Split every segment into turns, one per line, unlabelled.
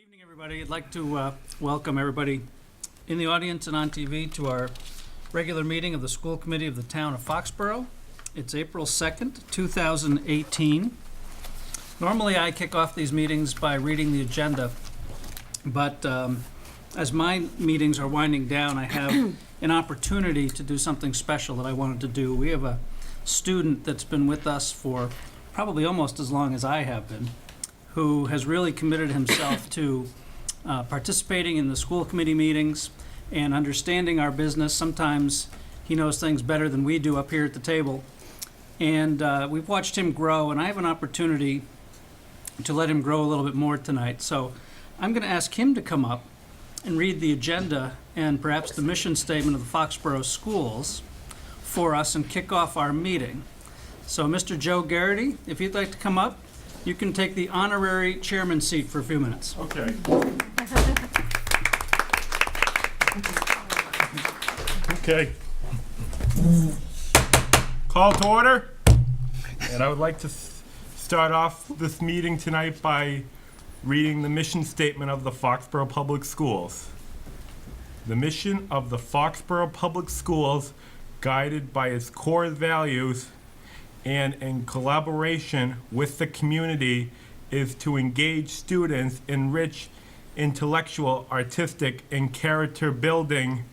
Evening, everybody. I'd like to welcome everybody in the audience and on TV to our regular meeting of the School Committee of the Town of Foxborough. It's April 2nd, 2018. Normally, I kick off these meetings by reading the agenda, but as my meetings are winding down, I have an opportunity to do something special that I wanted to do. We have a student that's been with us for probably almost as long as I have been, who has really committed himself to participating in the school committee meetings and understanding our business. Sometimes he knows things better than we do up here at the table. And we've watched him grow, and I have an opportunity to let him grow a little bit more tonight. So I'm going to ask him to come up and read the agenda and perhaps the mission statement of the Foxborough schools for us and kick off our meeting. So Mr. Joe Garrity, if you'd like to come up, you can take the honorary chairman seat for a few minutes.
Okay. Okay. Call to order. And I would like to start off this meeting tonight by reading the mission statement of the Foxborough Public Schools. The mission of the Foxborough Public Schools, guided by its core values and in collaboration with the community, is to engage students in rich intellectual, artistic, and character-building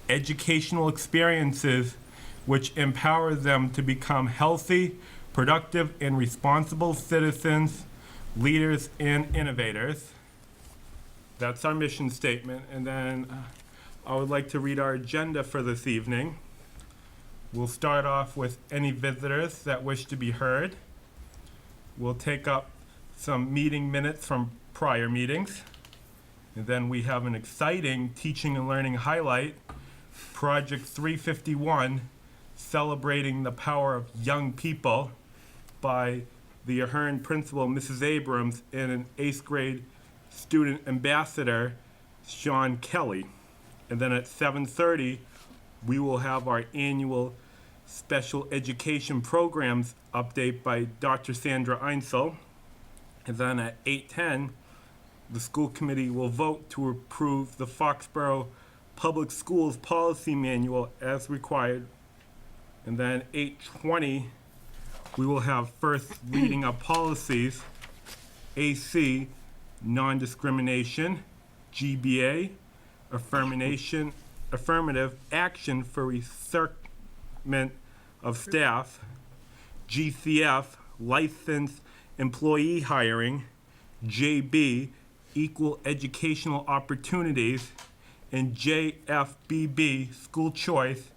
educational experiences which empower them to become healthy, productive, and responsible citizens, leaders, and innovators. That's our mission statement. And then I would like to read our agenda for this evening. We'll start off with any visitors that wish to be heard. We'll take up some meeting minutes from prior meetings. And then we have an exciting teaching and learning highlight, Project 351, Celebrating the Power of Young People, by the Ahern principal, Mrs. Abrams, and an 8th grade student ambassador, Sean Kelly. And then at 7:30, we will have our annual special education programs update by Dr. Sandra Einsel. And then at 8:10, the school committee will vote to approve the Foxborough Public Schools Policy Manual as required. And then 8:20, we will have first reading of policies, AC, non-discrimination, GBA, affirmative action for recruitment of staff, GCF, licensed employee hiring, JB, equal educational opportunities, and JFBB, school choice.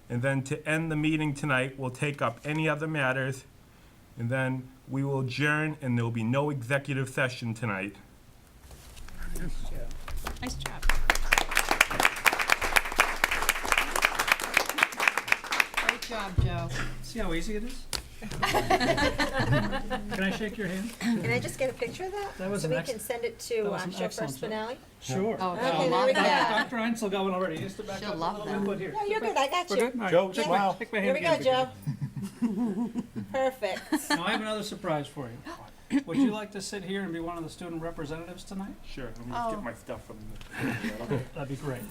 And then to end the meeting tonight, we'll take up any other matters, and then we will adjourn, and there will be no executive session tonight.
Nice job. Great job, Joe.
See how easy it is? Can I shake your hand?
Can I just get a picture of that?
That was
so
an
we
ex-
can send it
that
to
was an
show
excellent
first
job.
finale?
Sure.
Oh,
Okay,
she'll
there
love
we
that.
go.
Dr. Einsel got one already. Just to back
She'll
up
love
a little
that.
bit here.
No, you're good. I got
We're
you.
good? All right.
Joe,
Shake
smile.
Shake my
Here
hand
we go,
again.
Joe. Perfect.
Now, I have another surprise for you. Would you like to sit here and be one of the student representatives tonight?
Sure, let me just
Oh.
get my stuff from the...
That'd be great.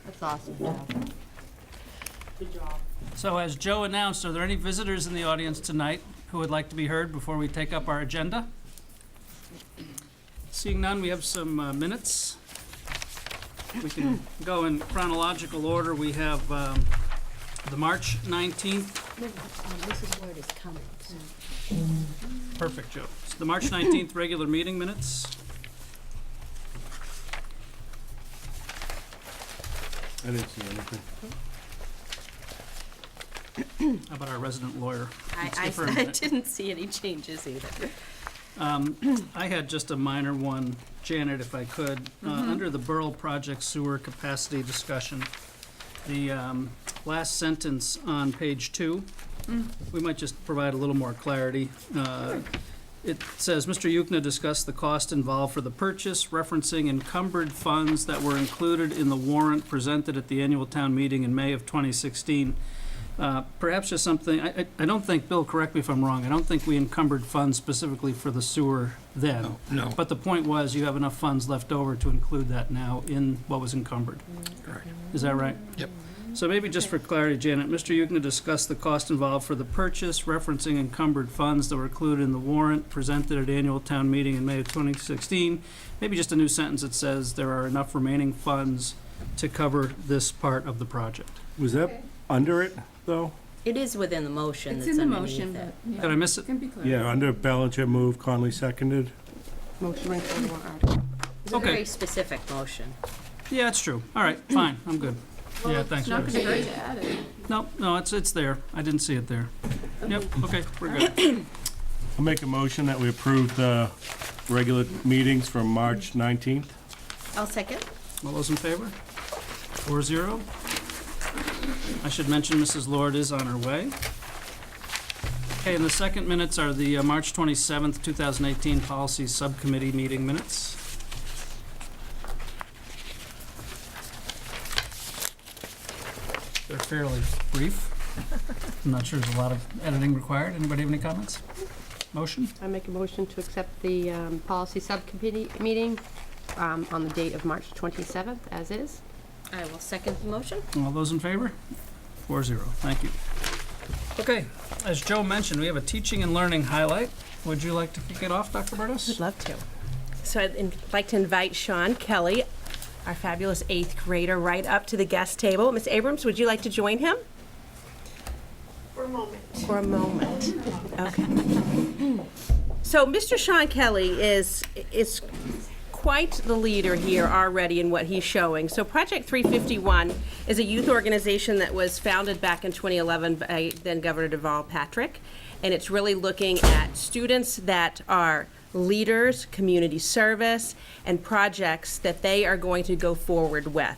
That's awesome, Joe.
So as Joe announced, are there any visitors in the audience tonight who would like to be heard before we take up our agenda? Seeing none, we have some minutes. We can go in chronological order. We have the March 19th.
Mrs. Word is coming.
Perfect, Joe. It's the March 19th regular meeting minutes.
I didn't see anything.
How about our resident lawyer? Let's
I
give her a minute.
didn't see any changes either.
I had just a minor one, Janet, if I could. Under the Borough Project Sewer Capacity Discussion, the last sentence on page 2, we might just provide a little more clarity. It says, Mr. Yukna discussed the cost involved for the purchase, referencing encumbered funds that were included in the warrant presented at the annual town meeting in May of 2016. Perhaps just something, I don't think, Bill, correct me if I'm wrong, I don't think we encumbered funds specifically for the sewer then.
No.
But the point was, you have enough funds left over to include that now in what was encumbered.
Correct.
Is that right?
Yep.
So maybe just for clarity, Janet, Mr. Yukna discussed the cost involved for the purchase, referencing encumbered funds that were included in the warrant presented at annual town meeting in May of 2016. Maybe just a new sentence that says there are enough remaining funds to cover this part of the project.
Was that under it, though?
It is within the motion
It's
that's
in the
underneath
motion,
it.
but,
Did I
yeah,
miss it?
can be clear.
Yeah, under Ballinger moved, Conley seconded.
Motion to include warrant article.
It's a
Okay.
very specific motion.
Yeah, it's true. All right, fine, I'm good. Yeah, thanks,
It's not
Chris.
gonna hurt to add it.
No, it's there. I didn't see it there. Yep, okay, we're good.
I'll make a motion that we approve the regular meetings from March 19th.
I'll second.
All those in favor? 4-0. I should mention Mrs. Lord is on her way. Okay, and the second minutes are the March 27th, 2018 Policy Subcommittee meeting minutes. They're fairly brief. I'm not sure there's a lot of editing required. Anybody have any comments? Motion?
I make a motion to accept the policy subcommittee meeting on the date of March 27th, as is.
I will second the motion.
All those in favor? 4-0. Thank you. Okay, as Joe mentioned, we have a teaching and learning highlight. Would you like to kick it off, Dr. Burdos?
I'd love to. So like to invite Sean Kelly, our fabulous 8th grader, right up to the guest table. Miss Abrams, would you like to join him? For a moment. Okay. So Mr. Sean Kelly is quite the leader here already in what he's showing. So Project 351 is a youth organization that was founded back in 2011 by then Governor Deval Patrick, and it's really looking at students that are leaders, community service, and projects that they are going to go forward with.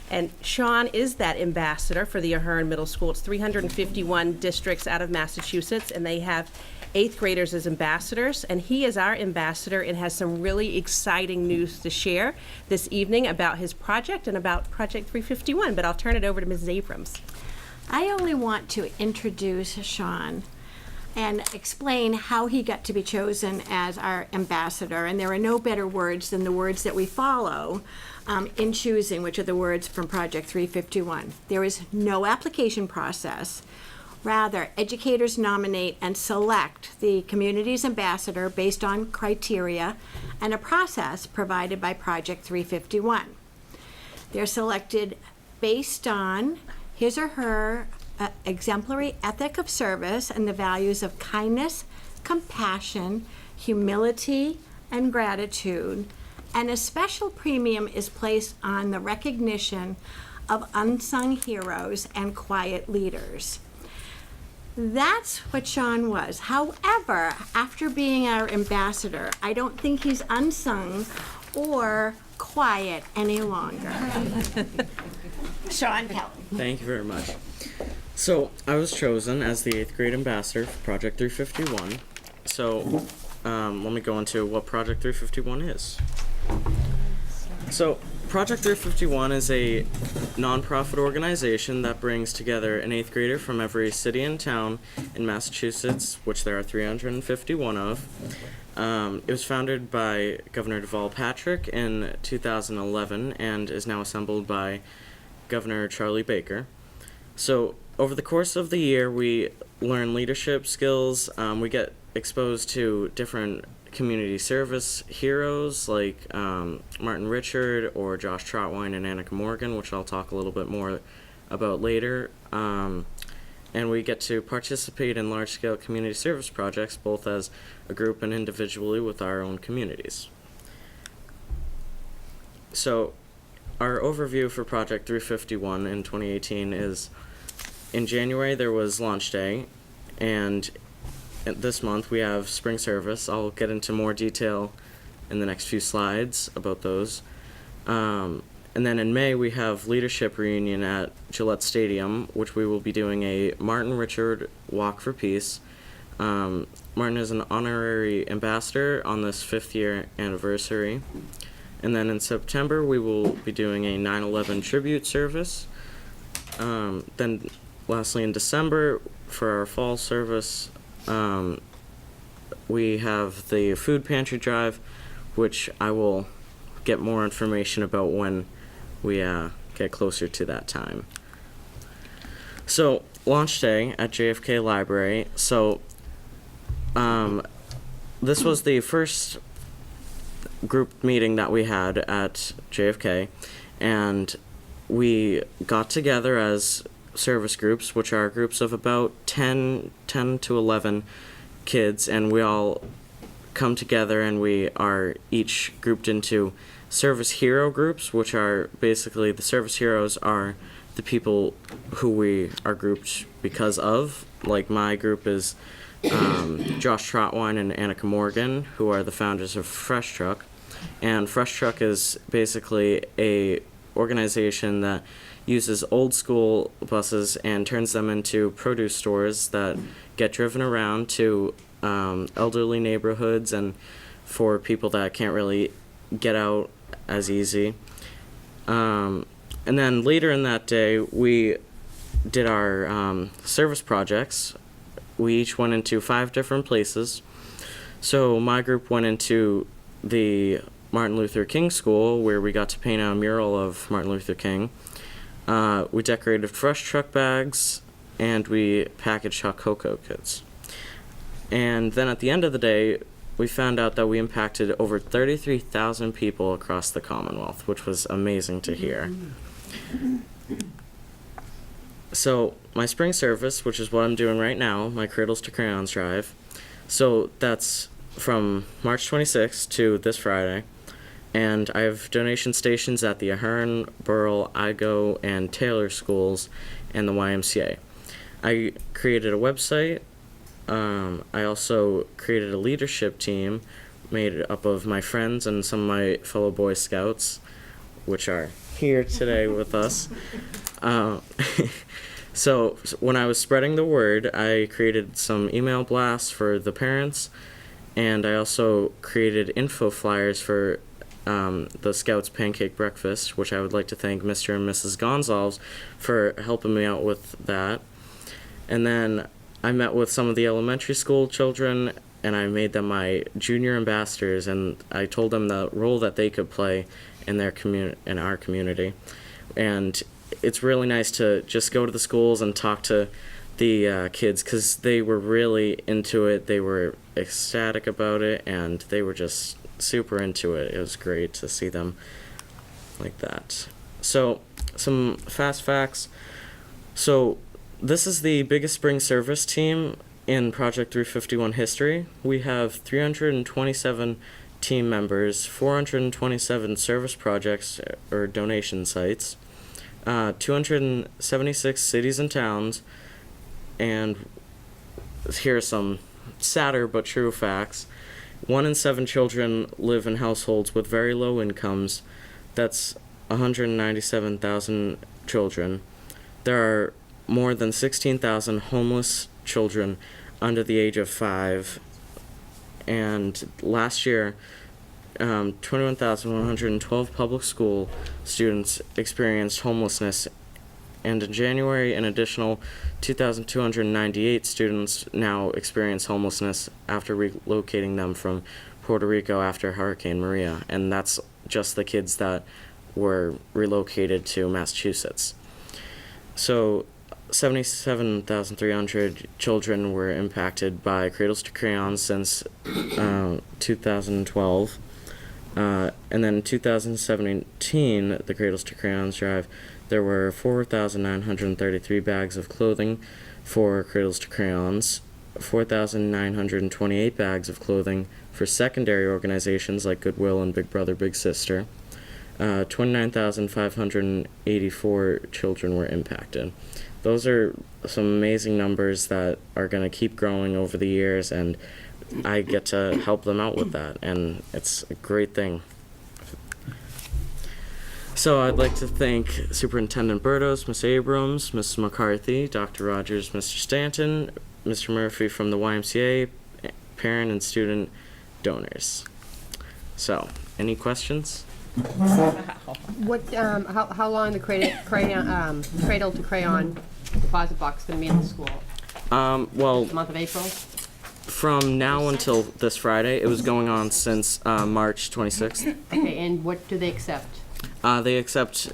And Sean is that ambassador for the Ahern Middle School. It's 351 districts out of Massachusetts, and they have 8th graders as ambassadors, and he is our ambassador and has some really exciting news to share this evening about his project and about Project 351, but I'll turn it over to Mrs. Abrams.
I only want to introduce Sean and explain how he got to be chosen as our ambassador. And there are no better words than the words that we follow in choosing, which are the words from Project 351. There is no application process. Rather, educators nominate and select the community's ambassador based on criteria and a process provided by Project 351. They're selected based on his or her exemplary ethic of service and the values of kindness, compassion, humility, and gratitude. And a special premium is placed on the recognition of unsung heroes and quiet leaders. That's what Sean was. However, after being our ambassador, I don't think he's unsung or quiet any longer. Sean Kelly.
Thank you very much. So, I was chosen as the 8th grade ambassador for Project 351. So, let me go into what Project 351 is. So, Project 351 is a nonprofit organization that brings together an 8th grader from every city and town in Massachusetts, which there are 351 of. It was founded by Governor Deval Patrick in 2011 and is now assembled by Governor Charlie Baker. So, over the course of the year, we learn leadership skills. We get exposed to different community service heroes like Martin Richard or Josh Trotwine and Annika Morgan, which I'll talk a little bit more about later. And we get to participate in large-scale community service projects, both as a group and individually with our own communities. So, our overview for Project 351 in 2018 is, in January there was launch day, and this month we have spring service. I'll get into more detail in the next few slides about those. And then in May we have leadership reunion at Gillette Stadium, which we will be doing a Martin Richard Walk for Peace. Martin is an honorary ambassador on this 5th year anniversary. And then in September we will be doing a 9/11 tribute service. Then lastly, in December, for our fall service, we have the food pantry drive, which I will get more information about when we get closer to that time. So, launch day at JFK Library. So, this was the first group meeting that we had at JFK, and we got together as service groups, which are groups of about 10 to 11 kids, and we all come together and we are each grouped into service hero groups, which are basically the service heroes are the people who we are grouped because of. Like my group is Josh Trotwine and Annika Morgan, who are the founders of Fresh Truck. And Fresh Truck is basically a organization that uses old school buses and turns them into produce stores that get driven around to elderly neighborhoods and for people that can't really get out as easy. And then later in that day, we did our service projects. We each went into 5 different places. So my group went into the Martin Luther King School, where we got to paint a mural of Martin Luther King. We decorated Fresh Truck bags, and we packaged hot cocoa kits. And then at the end of the day, we found out that we impacted over 33,000 people across the Commonwealth, which was amazing to hear. So my spring service, which is what I'm doing right now, my Cradles to Crayons drive, so that's from March 26th to this Friday. And I have donation stations at the Ahern, Burrell, Igo, and Taylor schools and the YMCA. I created a website. I also created a leadership team made up of my friends and some of my fellow Boy Scouts, which are here today with us. So when I was spreading the word, I created some email blasts for the parents, and I also created info flyers for the Scouts Pancake Breakfast, which I would like to thank Mr. and Mrs. Gonzalez for helping me out with that. And then I met with some of the elementary school children, and I made them my junior ambassadors, and I told them the role that they could play in their in our community. And it's really nice to just go to the schools and talk to the kids, because they were really into it. They were ecstatic about it, and they were just super into it. It was great to see them like that. So, some fast facts. So, this is the biggest spring service team in Project 351 history. We have 327 team members, 427 service projects or donation sites, 276 cities and towns, and here are some sadder but true facts. 1 in 7 children live in households with very low incomes. That's 197,000 children. There are more than 16,000 homeless children under the age of 5. And last year, 21,112 public school students experienced homelessness. And in January, an additional 2,298 students now experience homelessness after relocating them from Puerto Rico after Hurricane Maria. And that's just the kids that were relocated to Massachusetts. So 77,300 children were impacted by Cradles to Crayons since 2012. And then in 2017, the Cradles to Crayons drive, there were 4,933 bags of clothing for Cradles to Crayons, 4,928 bags of clothing for secondary organizations like Goodwill and Big Brother Big Sister. 29,584 children were impacted. Those are some amazing numbers that are going to keep growing over the years, and I get to help them out with that, and it's a great thing. So I'd like to thank Superintendent Burdos, Ms. Abrams, Mrs. McCarthy, Dr. Rogers, Mr. Stanton, Mr. Murphy from the YMCA, parent and student donors. So, any questions?
What, how long the Cradle to Crayon deposit box gonna be in the school?
Well,
The month of April?
from now until this Friday, it was going on since March 26th.
Okay, and what do they accept?
They accept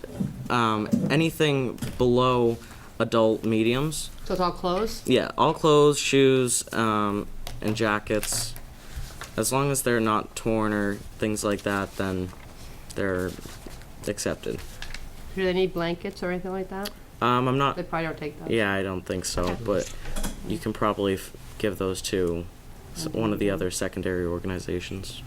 anything below adult mediums.
So it's all clothes?
Yeah, all clothes, shoes, and jackets. As long as they're not torn or things like that, then they're accepted.
Do they need blankets or anything like that?
I'm not.
They probably don't take those.
Yeah, I don't think so. But you can probably give those to one of the other secondary organizations.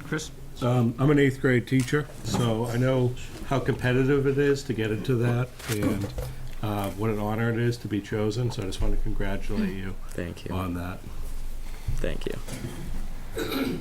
Chris?
I'm an 8th grade teacher, so I know how competitive it is to get into that and what an honor it is to be chosen. So I just want to congratulate you
Thank you.
on that.
Thank you.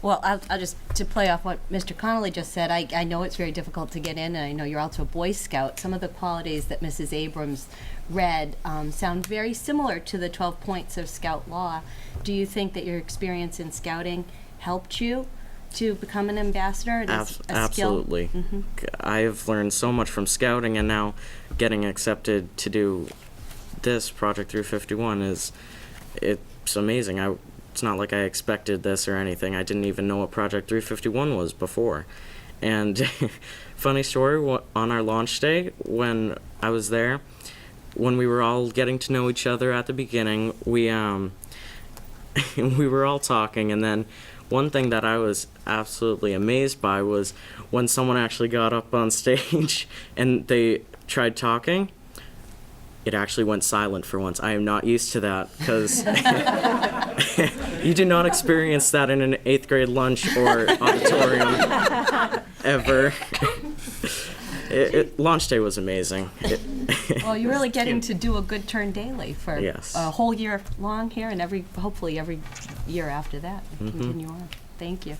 Well, I'll just, to play off what Mr. Connolly just said, I know it's very difficult to get in, and I know you're also a Boy Scout. Some of the qualities that Mrs. Abrams read sound very similar to the 12 points of Scout Law. Do you think that your experience in scouting helped you to become an ambassador? It is a skill.
Absolutely. I've learned so much from scouting, and now getting accepted to do this Project 351 it's amazing. It's not like I expected this or anything. I didn't even know what Project 351 was before. And funny story, on our launch day, when I was there, when we were all getting to know each other at the beginning, we were all talking, and then one thing that I was absolutely amazed by was when someone actually got up on stage and they tried talking, it actually went silent for once. I am not used to that, because you do not experience that in an 8th grade lunch or auditorium ever. Launch day was amazing.
Well, you're really getting to do a good turn daily for
Yes.
a whole year long here, and hopefully every year after that, continue on. Thank you.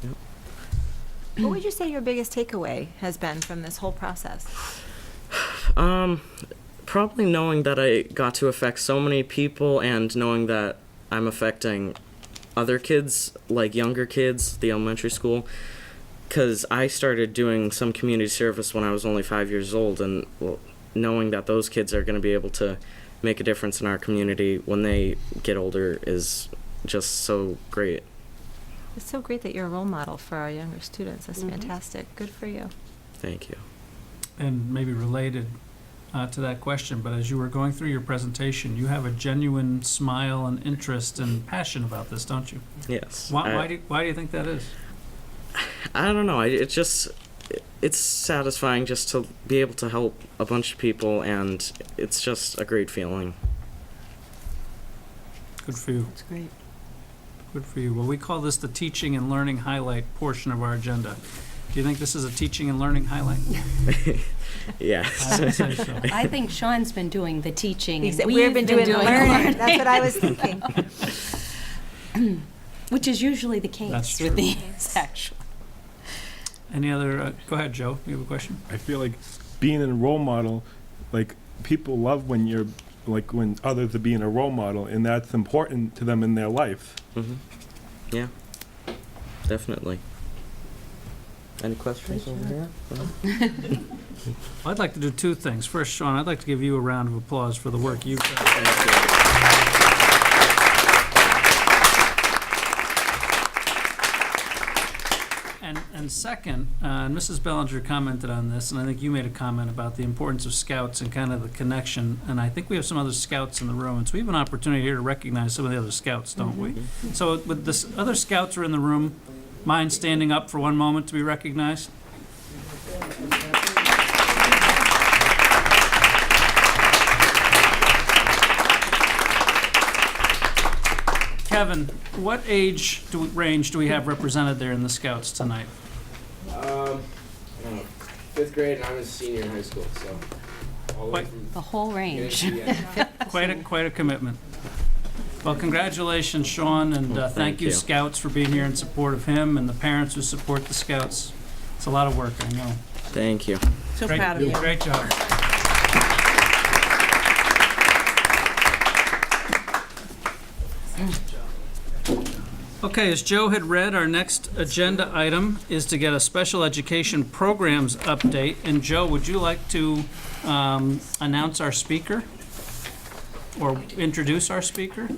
What would you say your biggest takeaway has been from this whole process?
Probably knowing that I got to affect so many people, and knowing that I'm affecting other kids, like younger kids, the elementary school, because I started doing some community service when I was only 5 years old, and knowing that those kids are going to be able to make a difference in our community when they get older is just so great.
It's so great that you're a role model for our younger students. That's fantastic. Good for you.
Thank you.
And maybe related to that question, but as you were going through your presentation, you have a genuine smile and interest and passion about this, don't you?
Yes.
Why do you think that is?
I don't know. It's satisfying just to be able to help a bunch of people, and it's just a great feeling.
Good for you.
That's great.
Good for you. Well, we call this the teaching and learning highlight portion of our agenda. Do you think this is a teaching and learning highlight?
Yes.
I would say so.
I think Sean's been doing the teaching, and
We've been doing the learning. That's what I was thinking.
which is usually the case
That's
with
true.
these, actually.
Any other, go ahead, Joe, you have a question?
I feel like being a role model, like people love when you're like when others are being a role model, and that's important to them in their life.
Yeah. Definitely. Any questions over here?
I'd like to do two things. First, Sean, I'd like to give you a round of applause for the work you've done. And second, and Mrs. Bellinger commented on this, and I think you made a comment about the importance of scouts and kind of the connection, and I think we have some other scouts in the room, and so we have an opportunity here to recognize some of the other scouts, don't we? So with this other scouts are in the room, mind standing up for one moment to be recognized? Kevin, what age range do we have represented there in the scouts tonight?
5th grade, and I'm a senior in high school, so all the way from
The whole range.
Quite a commitment. Well, congratulations, Sean, and thank you,
you.
Scouts, for being here in support of him, and the parents who support the Scouts. It's a lot of work, I know.
Thank you.
So
Great-
proud of you.
Great job. Okay, as Joe had read, our next agenda item is to get a special education programs update. And Joe, would you like to announce our speaker? Or introduce our speaker? You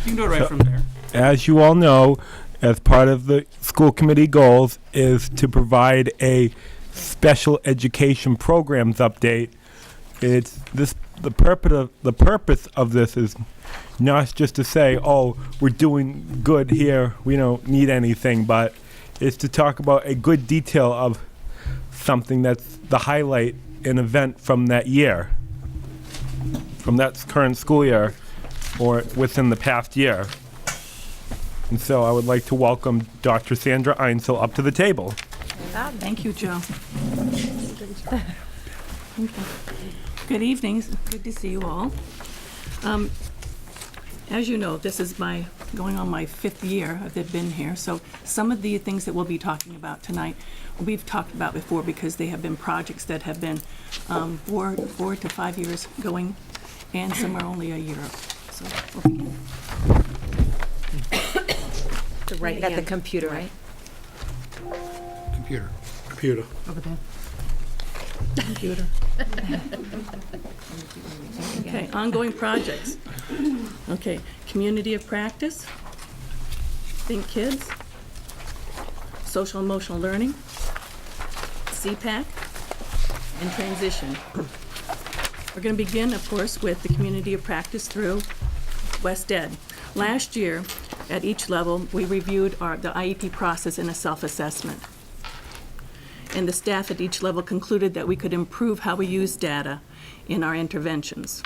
can do it right from there.
As you all know, as part of the school committee goals is to provide a special education programs update. The purpose of this is not just to say, oh, we're doing good here, we don't need anything, but it's to talk about a good detail of something that's the highlight, an event from that year, from that current school year, or within the past year. And so I would like to welcome Dr. Sandra Einsel up to the table.
Thank you, Joe. Good evening. Good to see you all. As you know, this is going on my 5th year I've been here. So some of the things that we'll be talking about tonight, we've talked about before because they have been projects that have been 4 to 5 years going, and some are only a year. So we'll begin.
The right
You got the
hand.
computer, right?
Computer.
Over there. Computer. Okay, ongoing projects. Okay, community of practice, Think Kids, social emotional learning, CPAC, and transition. We're going to begin, of course, with the community of practice through West Ed. Last year, at each level, we reviewed the IEP process in a self-assessment. And the staff at each level concluded that we could improve how we use data in our interventions.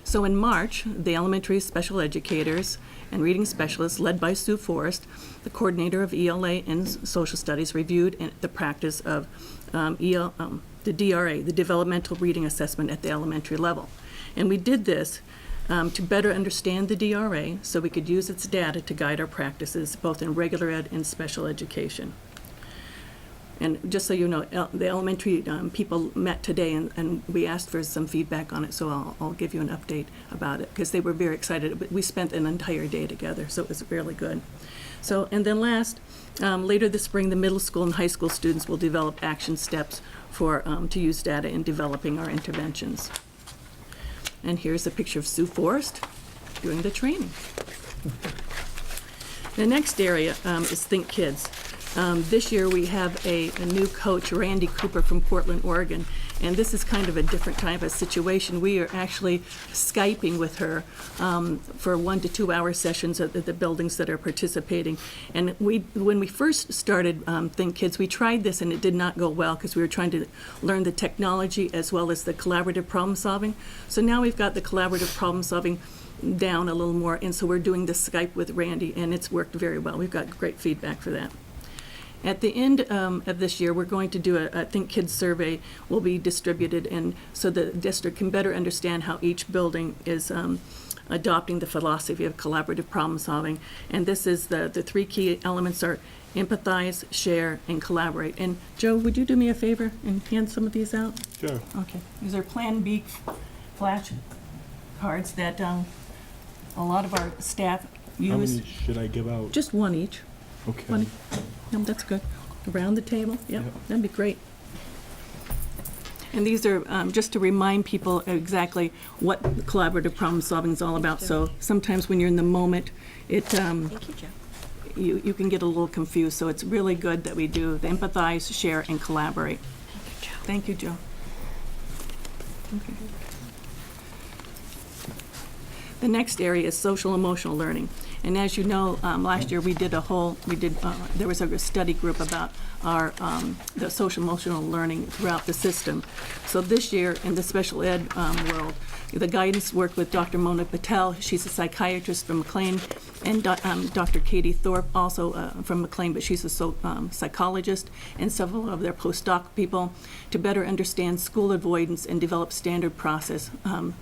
So in March, the elementary special educators and reading specialists, led by Sue Forrest, the coordinator of ELA and social studies, reviewed the practice of the DRA, the developmental reading assessment at the elementary level. And we did this to better understand the DRA so we could use its data to guide our practices, both in regular ed and special education. And just so you know, the elementary people met today, and we asked for some feedback on it, so I'll give you an update about it, because they were very excited. But we spent an entire day together, so it was really good. So, and then last, later this spring, the middle school and high school students will develop action steps for to use data in developing our interventions. And here's a picture of Sue Forrest doing the training. The next area is Think Kids. This year we have a new coach, Randy Cooper from Portland, Oregon, and this is kind of a different type of situation. We are actually Skyping with her for 1 to 2 hour sessions at the buildings that are participating. And when we first started Think Kids, we tried this and it did not go well because we were trying to learn the technology as well as the collaborative problem solving. So now we've got the collaborative problem solving down a little more, and so we're doing the Skype with Randy, and it's worked very well. We've got great feedback for that. At the end of this year, we're going to do a Think Kids survey will be distributed, and so the district can better understand how each building is adopting the philosophy of collaborative problem solving. And this is the 3 key elements are empathize, share, and collaborate. And Joe, would you do me a favor and hand some of these out?
Sure.
Okay. These are Plan B flash cards that a lot of our staff use.
How many should I give out?
Just one each.
Okay.
One. No, that's good. Around the table, yep, that'd be great. And these are just to remind people exactly what collaborative problem solving is all about. So sometimes when you're in the moment,
Thank you, Joe.
you can get a little confused. So it's really good that we do the empathize, share, and collaborate. Thank you, Joe. Okay. The next area is social emotional learning. And as you know, last year there was a study group about our the social emotional learning throughout the system. So this year in the special ed world, the guidance worked with Dr. Mona Patel. She's a psychiatrist from McLean, and Dr. Katie Thorpe, also from McLean, but she's a psychologist, and several of their postdoc people to better understand school avoidance and develop standard process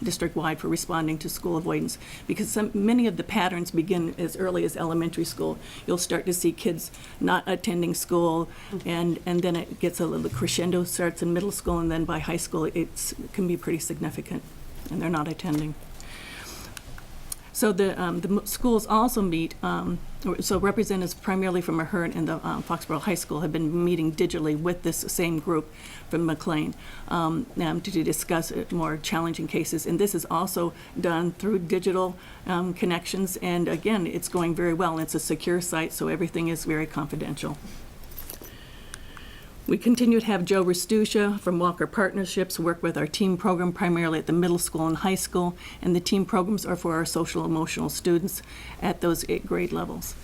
district-wide for responding to school avoidance. Because many of the patterns begin as early as elementary school. You'll start to see kids not attending school, and then it gets a little crescendo, starts in middle school, and then by high school it can be pretty significant, and they're not attending. So the schools also meet, so representatives primarily from Ahern and the Foxborough High School have been meeting digitally with this same group from McLean to discuss more challenging cases. And this is also done through digital connections. And again, it's going very well. It's a secure site, so everything is very confidential. We continue to have Joe Restucia from Walker Partnerships work with our team program primarily at the middle school and high school, and the team programs are for our social emotional students at those 8th grade levels.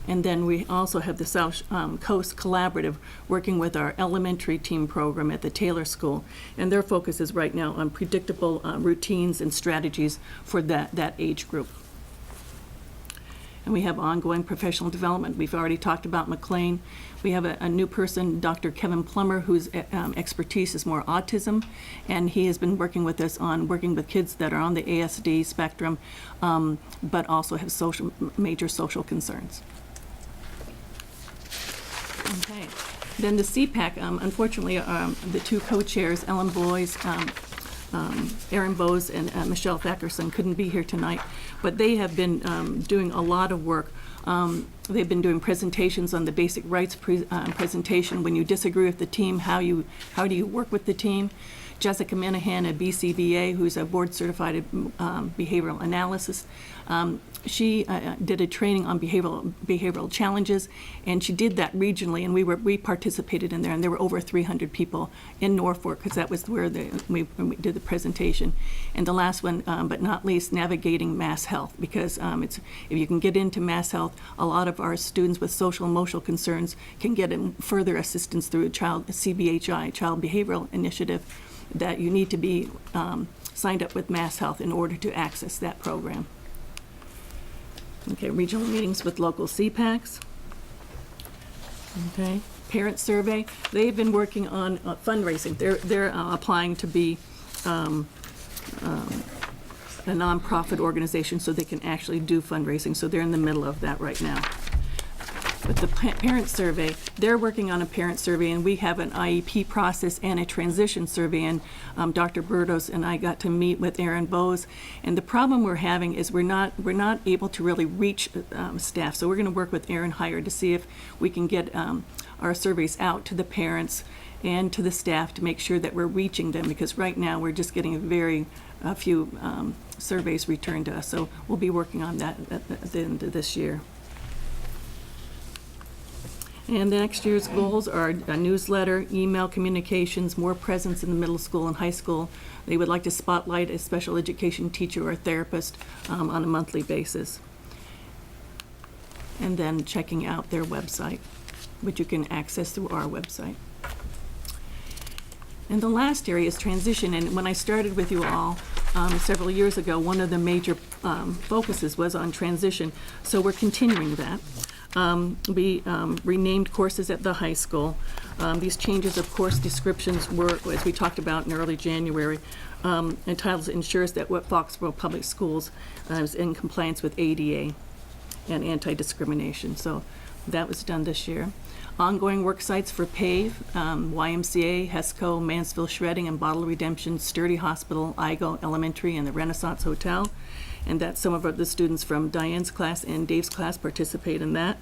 And then we also have the South Coast Collaborative working with our elementary team program at the Taylor School, and their focus is right now on predictable routines and strategies for that age group. And we have ongoing professional development. We've already talked about McLean. We have a new person, Dr. Kevin Plummer, whose expertise is more autism, and he has been working with us on working with kids that are on the ASD spectrum, but also have major social concerns. Okay. Then the CPAC, unfortunately, the two co-chairs, Ellen Boyes, Erin Bowes and Michelle Thackerson couldn't be here tonight, but they have been doing a lot of work. They've been doing presentations on the basic rights presentation. When you disagree with the team, how do you work with the team? Jessica Minahan at BCBA, who's a board-certified behavioral analyst, she did a training on behavioral challenges, and she did that regionally, and we participated in there, and there were over 300 people in Norfolk, because that was where we did the presentation. And the last one, but not least, navigating mass health, because if you can get into mass health, a lot of our students with social emotional concerns can get further assistance through CBHI, Child Behavioral Initiative, that you need to be signed up with Mass Health in order to access that program. Okay, regional meetings with local CPACs. Okay, parent survey. They've been working on fundraising. They're applying to be a nonprofit organization so they can actually do fundraising. So they're in the middle of that right now. But the parent survey, they're working on a parent survey, and we have an IEP process and a transition survey, and Dr. Burdos and I got to meet with Erin Bowes, and the problem we're having is we're not able to really reach staff, so we're going to work with Erin Heyer to see if we can get our surveys out to the parents and to the staff to make sure that we're reaching them, because right now we're just getting a few surveys returned to us, so we'll be working on that at the end of this year. And the next year's goals are a newsletter, email communications, more presence in the middle school and high school. They would like to spotlight a special education teacher or therapist on a monthly basis. And then checking out their website, which you can access through our website. And the last area is transition. And when I started with you all several years ago, one of the major focuses was on transition. So we're continuing that. We renamed courses at the high school. These changes of course descriptions were, as we talked about in early January, entitled ensures that what Foxborough Public Schools is in compliance with ADA and anti-discrimination. So that was done this year. Ongoing work sites for PAVE, YMCA, HESCO, Mansfield Shredding and Bottle Redemption, Sturdy Hospital, IGO Elementary, and the Renaissance Hotel. And that some of the students from Diane's class and Dave's class participate in that.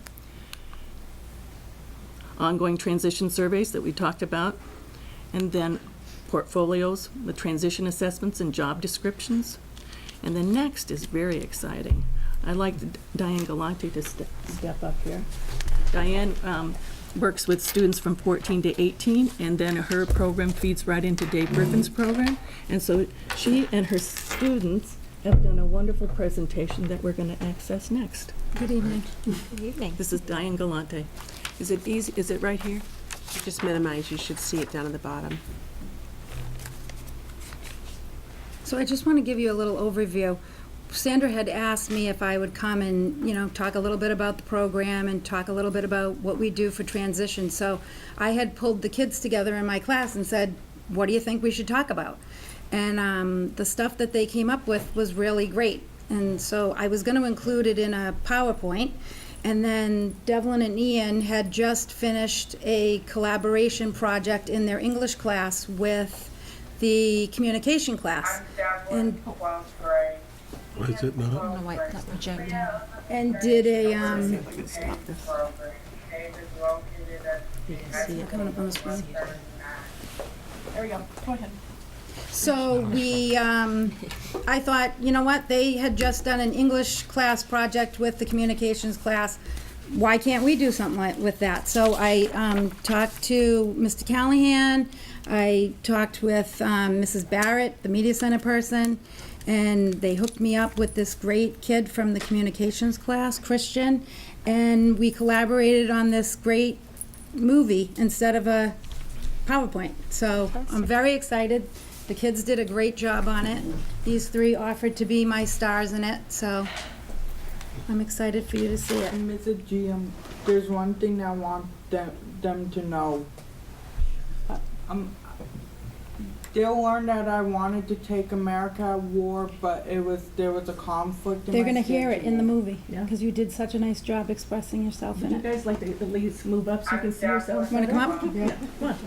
Ongoing transition surveys that we talked about. And then portfolios, the transition assessments and job descriptions. And the next is very exciting. I'd like Diane Galante to step up here. Diane works with students from 14 to 18, and then her program feeds right into Dave Griffin's program. And so she and her students have done a wonderful presentation that we're going to access next.
Good evening.
Good evening.
This is Diane Galante. Is it easy? Is it right here?
Just minimize, you should see it down at the bottom.
So I just want to give you a little overview. Sandra had asked me if I would come and, talk a little bit about the program and talk a little bit about what we do for transition. So I had pulled the kids together in my class and said, what do you think we should talk about? And the stuff that they came up with was really great. And so I was going to include it in a PowerPoint. And then Devlin and Ian had just finished a collaboration project in their English class with the communication class. And
Why is it not?
I don't know why it's not projecting.
And did a,
Stop this. You can see it.
coming up on the screen.
There we go. Go ahead.
So we, I thought, you know what, they had just done an English class project with the communications class. Why can't we do something with that? So I talked to Mr. Callahan, I talked with Mrs. Barrett, the media center person, and they hooked me up with this great kid from the communications class, Christian, and we collaborated on this great movie instead of a PowerPoint. So I'm very excited. The kids did a great job on it. These three offered to be my stars in it, so I'm excited for you to see it.
And Mrs. GM, there's one thing I want them to know. They'll learn that I wanted to take America at war, but there was a conflict in
They're
my
gonna hear it in the
schedule.
movie, because you did such a nice job expressing yourself
Would
in
you
it.
guys like the leads move up so you can see yourselves?
Wanna come up?
Yeah. Come on.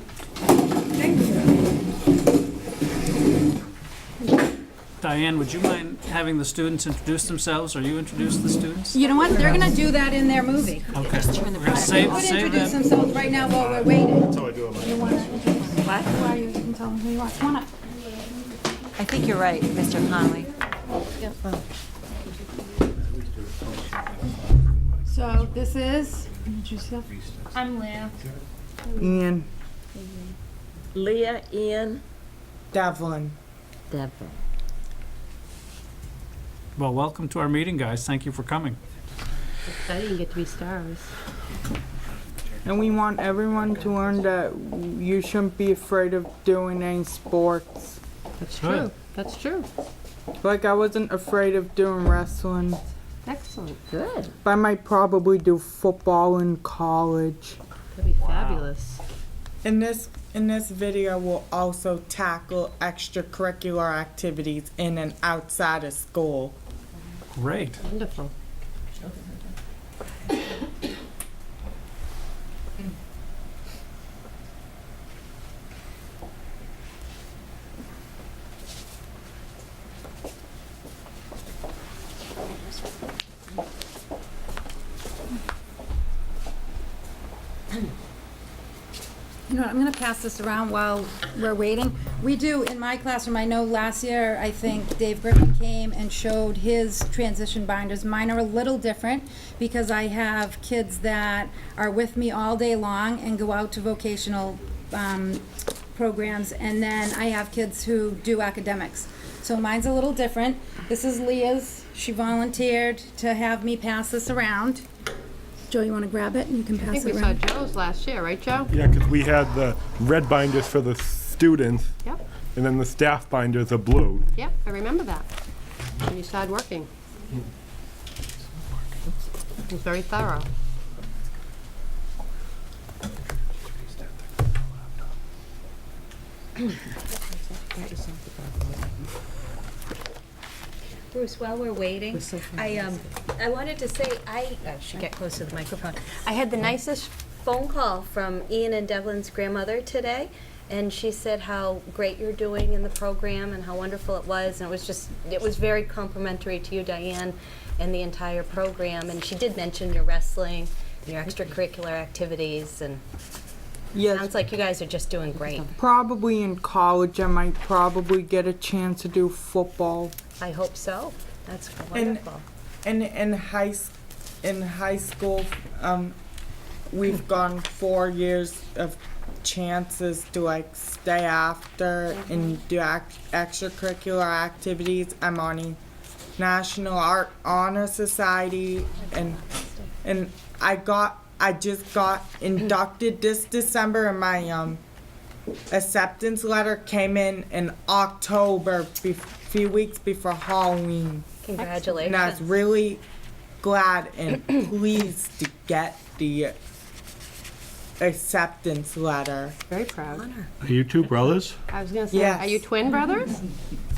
Diane, would you mind having the students introduce themselves, or you introduce the students?
You know what, they're gonna do that in their movie.
Okay. We're gonna
They would
save
introduce
them.
themselves right now while we're waiting.
That's how I do it.
You wanna introduce? What? Who are you? You can tell them who you are. Come on up.
I think you're right, Mr. Connolly.
So this is, introduce yourself.
I'm Leah.
Ian,
Leah, Ian.
Devlin.
Deborah.
Well, welcome to our meeting, guys. Thank you for coming.
Exciting, you get to be stars.
And we want everyone to learn that you shouldn't be afraid of doing any sports.
That's
Good.
true. That's true.
Like I wasn't afraid of doing wrestling,
Excellent. Good.
but I might probably do football in college.
That'd be fabulous.
In this video, we'll also tackle extracurricular activities in and outside of school.
Great.
Wonderful.
You know what, I'm gonna pass this around while we're waiting. We do, in my classroom, I know last year, I think Dave Griffin came and showed his transition binders. Mine are a little different because I have kids that are with me all day long and go out to vocational programs, and then I have kids who do academics. So mine's a little different. This is Leah's. She volunteered to have me pass this around. Joe, you wanna grab it and you can
I
pass
think we
it
saw
around?
Joe's last year, right, Joe?
Yeah, because we had the red binders for the students,
Yep.
and then the staff binders are blue.
Yep, I remember that. When you started working. It was very thorough.
Bruce, while we're waiting, I wanted to say, I should get close to the microphone. I had the nicest phone call from Ian and Devlin's grandmother today, and she said how great you're doing in the program and how wonderful it was, and it was very complimentary to you, Diane, and the entire program, and she did mention your wrestling, your extracurricular activities, and
Yes,
sounds like you guys are just doing great.
probably in college I might probably get a chance to do football.
I hope so. That's wonderful.
In high school, we've gone 4 years of chances to like stay after and do extracurricular activities. I'm on a National Art Honor Society, and I just got inducted this December, and my acceptance letter came in October, few weeks before Halloween.
Congratulations.
And I was really glad and pleased to get the acceptance letter.
Very proud.
Are you two brothers?
I was gonna say,
Yes.
are you twin brothers?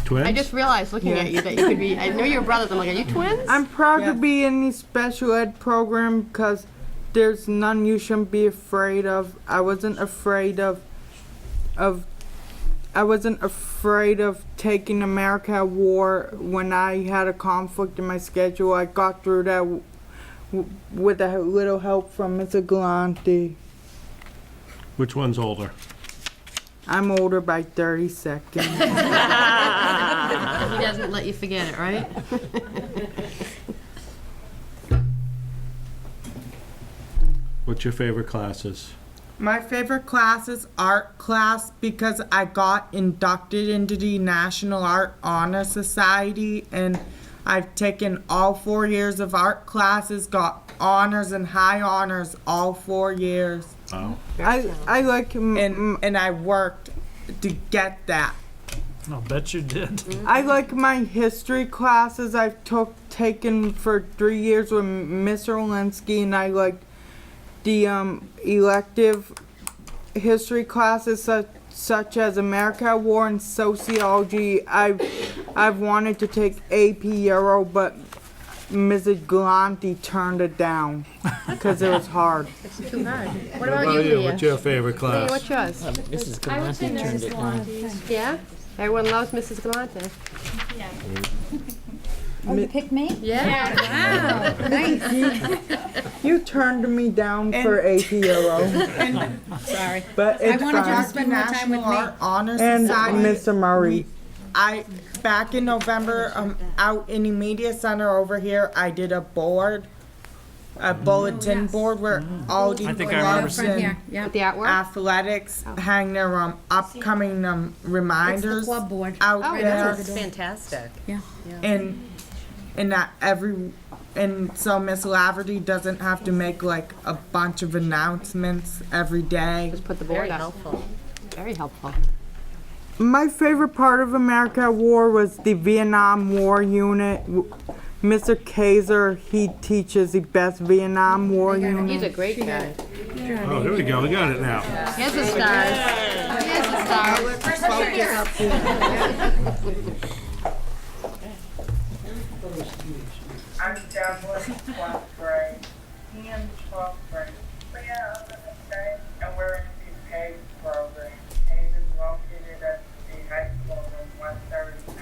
Twins?
I just realized looking at you that you could be, I knew you were brothers. I'm like, are you twins?
I'm proud Yeah. to be in the special ed program because there's none you shouldn't be afraid of. I wasn't afraid of I wasn't afraid of taking America War when I had a conflict in my schedule. I got through that with a little help from Mr. Galante.
Which one's older?
I'm older by 30 seconds.
He doesn't let you forget it, right?
What's your favorite classes?
My favorite class is art class because I got inducted into the National Art Honor Society, and I've taken all 4 years of art classes, got honors and high honors all 4 years.
Oh.
I like and I worked to get that.
I'll bet you did.
I like my history classes I've taken for 3 years with Mr. Olinsky, and I like the elective history classes such as America War and sociology. I've wanted to take AP Euro, but Mrs. Galante turned it down because it was hard.
It's too hard. What
What
about
about
you,
you?
Leah?
What's your favorite
Leah,
class?
what's yours?
Mrs. Galante turned it down.
Yeah? Everyone loves Mrs. Galante.
Oh, you picked me?
Yeah.
Wow, nice.
You turned me down for AP Euro.
Sorry.
But
I
it's
wanted you to
fine.
spend more time with me.
Art Honor And Society. Mr. Murray. Back in November, out in the media center over here, I did a bulletin board where all the
I think I remember
clubs
seeing
Right
and
here, yeah.
With the artwork?
athletics hang their upcoming
It's the
reminders
club board.
out
Oh,
there,
that's fantastic.
and that and so Miss Laverty doesn't have to make like a bunch of announcements every day.
Just put the board up. Very helpful. Very helpful.
My favorite part of America War was the Vietnam War unit. Mr. Kaiser, he teaches the best Vietnam War
He's a
unit.
great guy.
Oh, here we go. We got it now.
Here's the stars. Here's the stars.
I'm Devlin, 12th grade. Ian, 12th grade. We are up in the state, and we're in the PAVE program. PAVE is located at the high school room 139.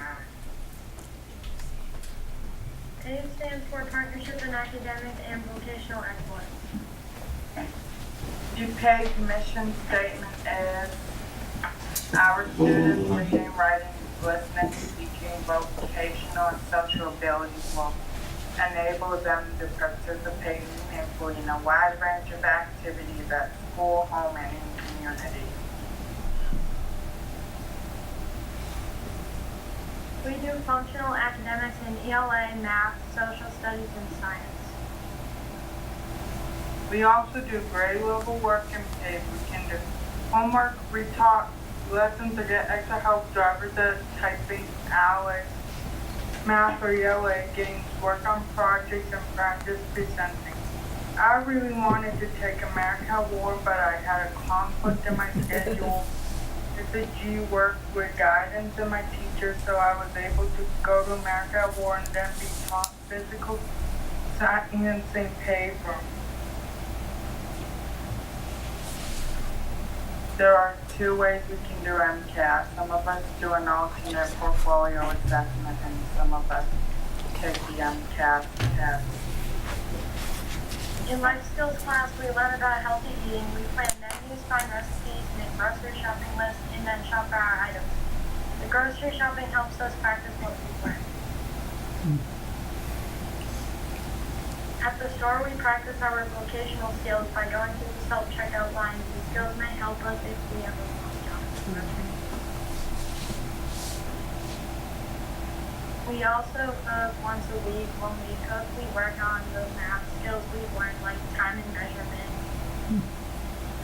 PAVE stands for Partnership in Academic and Vocational Excellence.
The PAVE mission statement is our students reading, writing, listening, speaking, vocational, and social abilities will enable them to participate meaningfully in a wide range of activities at school, home, and in community.
We do functional academics in ELA, math, social studies, and science.
We also do grade level work in PAVE. We can do homework, retaught lessons, or get extra help, driver's ed, typing, ALEC, math or ELA games, work on projects, and practice presenting. I really wanted to take America War, but I had a conflict in my schedule. Mr. G worked with guidance and my teacher, so I was able to go to America War and then be taught physical science in paper. There are two ways we can do MCAS. Some of us do an alternate portfolio assessment, and some of us take the MCAS test.
In life skills class, we learn about healthy eating. We plan menus, find recipes, make grocery shopping lists, and then shop for our items. The grocery shopping helps us practice what we learn. At the store, we practice our vocational skills by going through the self-checkout lines. These skills may help us if we ever want jobs. We also cook once a week. When we cook, we work on the math skills we've learned, like time and measurement.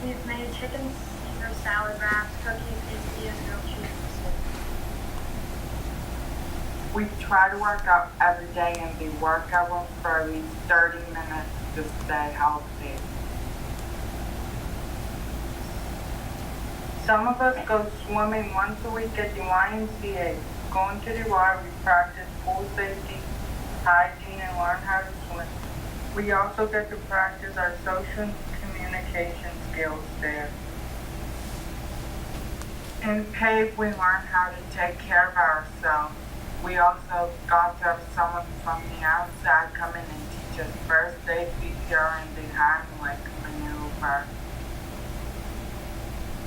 We've made chicken Caesar salad wraps, cookies, quesadillas, grilled cheese, and soup.
We try to work out every day and be workout for at least 30 minutes to stay healthy. Some of us go swimming once a week at the YMCA. Going to the water, we practice pool safety, hygiene, and learn how to swim. We also get to practice our social communication skills there. In PAVE, we learn how to take care of ourselves. We also got to have someone from the outside come in and teach us first aid, CPR, and the Heimlich maneuver.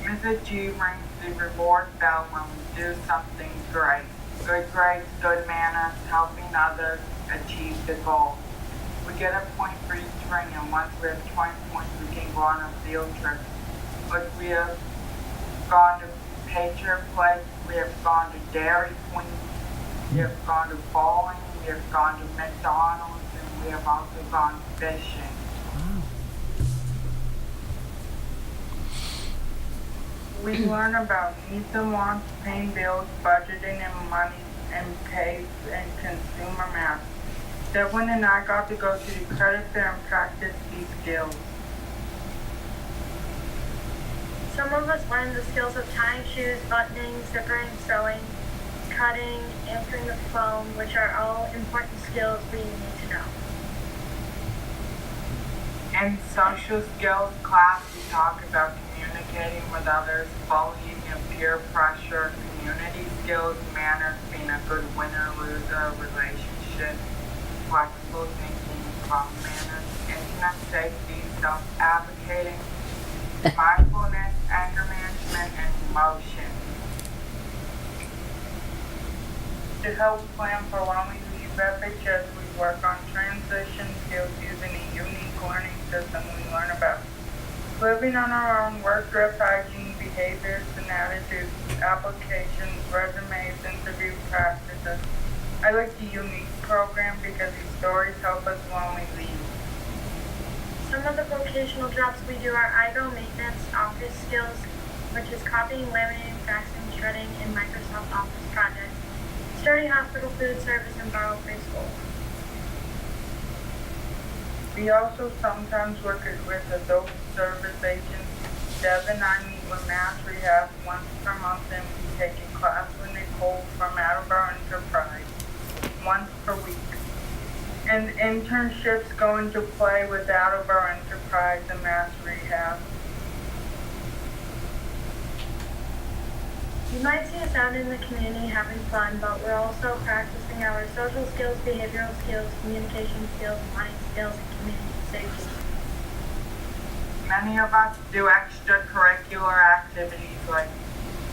Mrs. G rings the reward bell when we do something great. Good grades, good manners, helping others achieve the goal. We get a point for each ring, and once we have 20 points, we can go on a field trip. Like we have gone to Patriot Place, we have gone to Dairy Queen, we have gone to bowling, we have gone to McDonald's, and we have also gone fishing. We learn about needs and wants, paying bills, budgeting and money, and pays and consumer math. Devlin and I got to go to the credit fair and practice these skills.
Some of us learned the skills of tying shoes, buttoning, zippering, sewing, cutting, answering the phone, which are all important skills we need to know.
In social skills class, we talk about communicating with others, bullying and peer pressure, community skills, manners, being a good winner-loser, relationship, flexible thinking, club manners, internet safety, self-advocating, mindfulness, anger management, and emotion. To help plan for when we leave FHS, we work on transition skills using a unique learning system. We learn about living on our own, work dress hygiene, behaviors and attitudes, applications, resumes, interview practices. I like the unique program because the stories help us when we leave.
Some of the vocational jobs we do are IGO maintenance, office skills, which is copying, laminating, faxing, shredding, and Microsoft Office projects, starting hospital food service, and borrow preschool.
We also sometimes work with adult service agents. Deb and I meet with Mass Rehab once per month, and we take a class with Nicole from Attleboro Enterprise once per week. And internships go into play with Attleboro Enterprise and Mass Rehab.
You might see us out in the community having fun, but we're also practicing our social skills, behavioral skills, communication skills, mind skills, and community safety.
Many of us do extracurricular activities like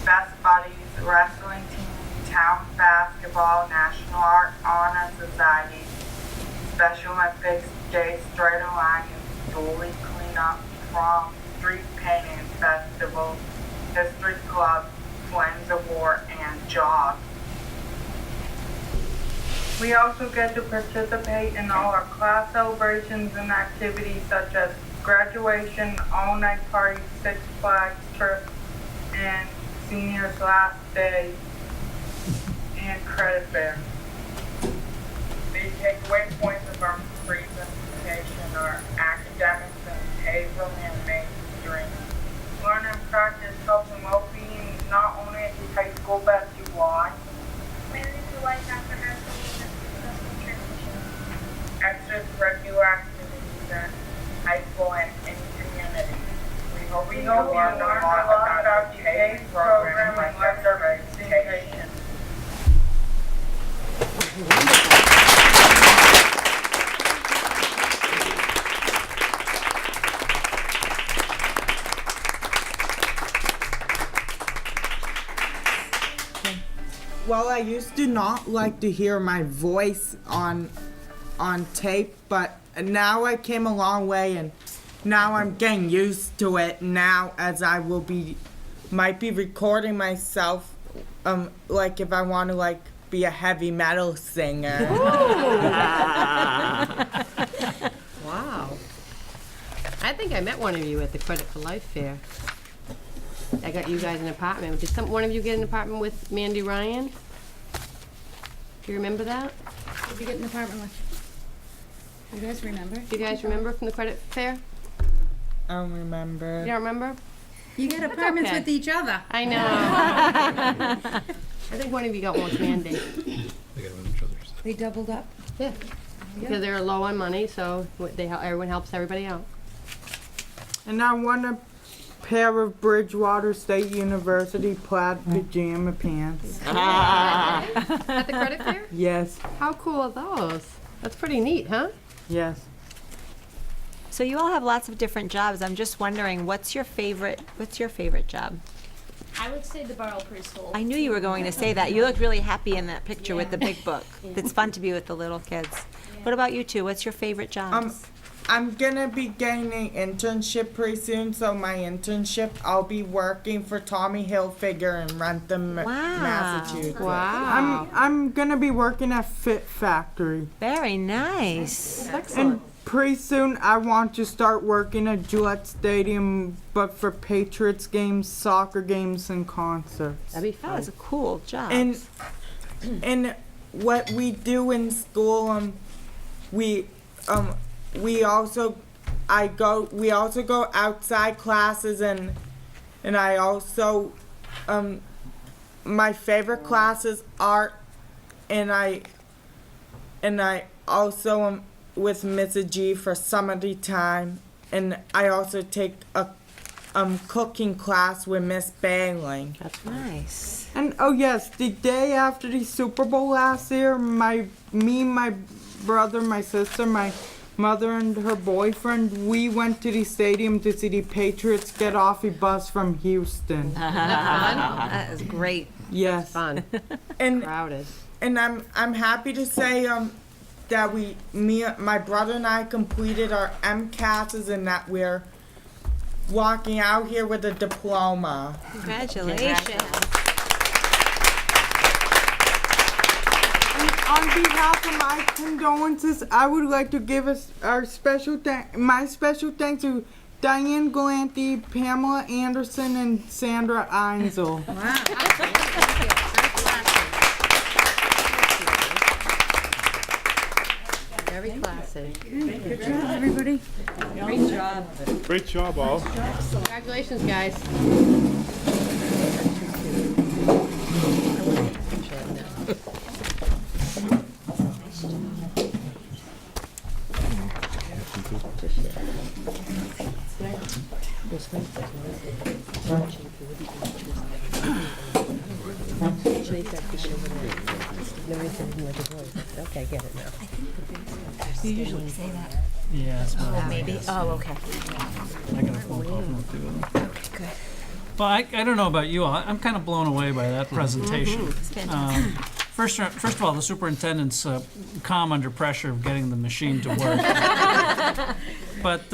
Best Buddies, wrestling team, town basketball, National Art Honor Society, Special Olympics, Gay Straight Alliance, Goalie Cleanup, Prom, Street Painting Festival, History Club, Friends of War, and Jog. We also get to participate in all our class celebrations and activities such as graduation, all-night party, Six Flags trip, and seniors' last day, and credit fair. The takeaway points of our presentation are academics and behavioral and mainstream. Learn and practice health and well-being, not only at the high school, but beyond.
Planning for life after high school and successful transition.
Extracurricular activities at high school and in community. We hope you learn a lot about the PACE program and letter education.
Well, I used to not like to hear my voice on tape, but now I came a long way and now I'm getting used to it now, as I might be recording myself, like if I want to like be a heavy metal singer.
Wow. I think I met one of you at the Credit for Life fair. I got you guys an apartment. Did one of you get an apartment with Mandy Ryan? Do you remember that?
Who did you get an apartment with? You guys remember?
Do you guys remember from the credit fair?
I don't remember.
You don't remember?
You get apartments
okay.
with each other.
I know. I think one of you got one with Mandy.
They got with each other's.
They doubled up.
Yeah. Because they're low on money, so everyone helps everybody out.
And I want to pair of Bridgewater State University plaid pajama pants.
At the credit fair?
Yes,
How cool are those? That's pretty neat, huh?
yes.
So you all have lots of different jobs. I'm just wondering, what's your favorite job?
I would say the Borough Preschool.
I knew you were going to say that. You look really happy in that picture with the big book. It's fun to be with the little kids. What about you two? What's your favorite job?
I'm gonna be getting an internship pretty soon, so my internship, I'll be working for Tommy Hilfiger in Rentham, Massachusetts.
Wow.
I'm gonna be working at Fit Factory.
Very nice.
And pretty soon I want to start working at Gillette Stadium, but for Patriots games, soccer games, and concerts.
That'd be fun.
That was a cool job.
And what we do in school, we also go outside classes, and I also my favorite class is art, and I also with Mrs. G for some of the time, and I also take a cooking class with Miss Bailing.
That's nice.
And oh yes, the day after the Super Bowl last year, my brother, my sister, my mother, and her boyfriend, we went to the stadium to see the Patriots get off a bus from Houston.
That is great.
Yes.
Fun.
And
Crowded.
and I'm happy to say that my brother and I completed our MCASs, and that we're walking out here with a diploma.
Congratulations.
On behalf of my condolences, I would like to give my special thanks to Diane Galanti, Pamela Anderson, and Sandra Einzel.
Very classy.
Good job, everybody.
Great job.
Great job, all.
Congratulations, guys. Okay, get it now.
You usually say that.
Yeah, it's
Oh, maybe. Oh, okay.
I got a phone call from a few of them.
Okay, good.
Well, I don't know about you all. I'm kind of blown away by that presentation.
It's fantastic.
First of all, the superintendent's calm under pressure of getting the machine to work. But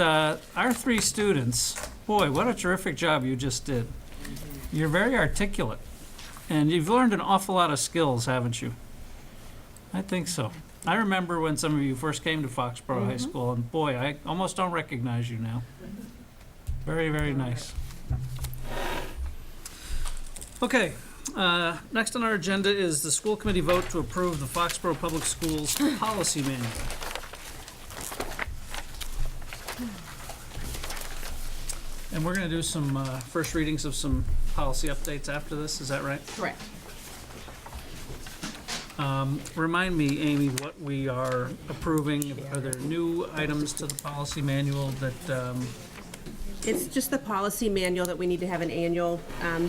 our three students, boy, what a terrific job you just did. You're very articulate, and you've learned an awful lot of skills, haven't you? I think so. I remember when some of you first came to Foxborough High School, and boy, I almost don't recognize you now. Very, very nice. Okay, next on our agenda is the school committee vote to approve the Foxborough Public Schools Policy Manual. And we're going to do some first readings of some policy updates after this, is that right?
Correct.
Remind me, Amy, what we are approving. Are there new items to the policy manual that,
It's just the policy manual that we need to have an annual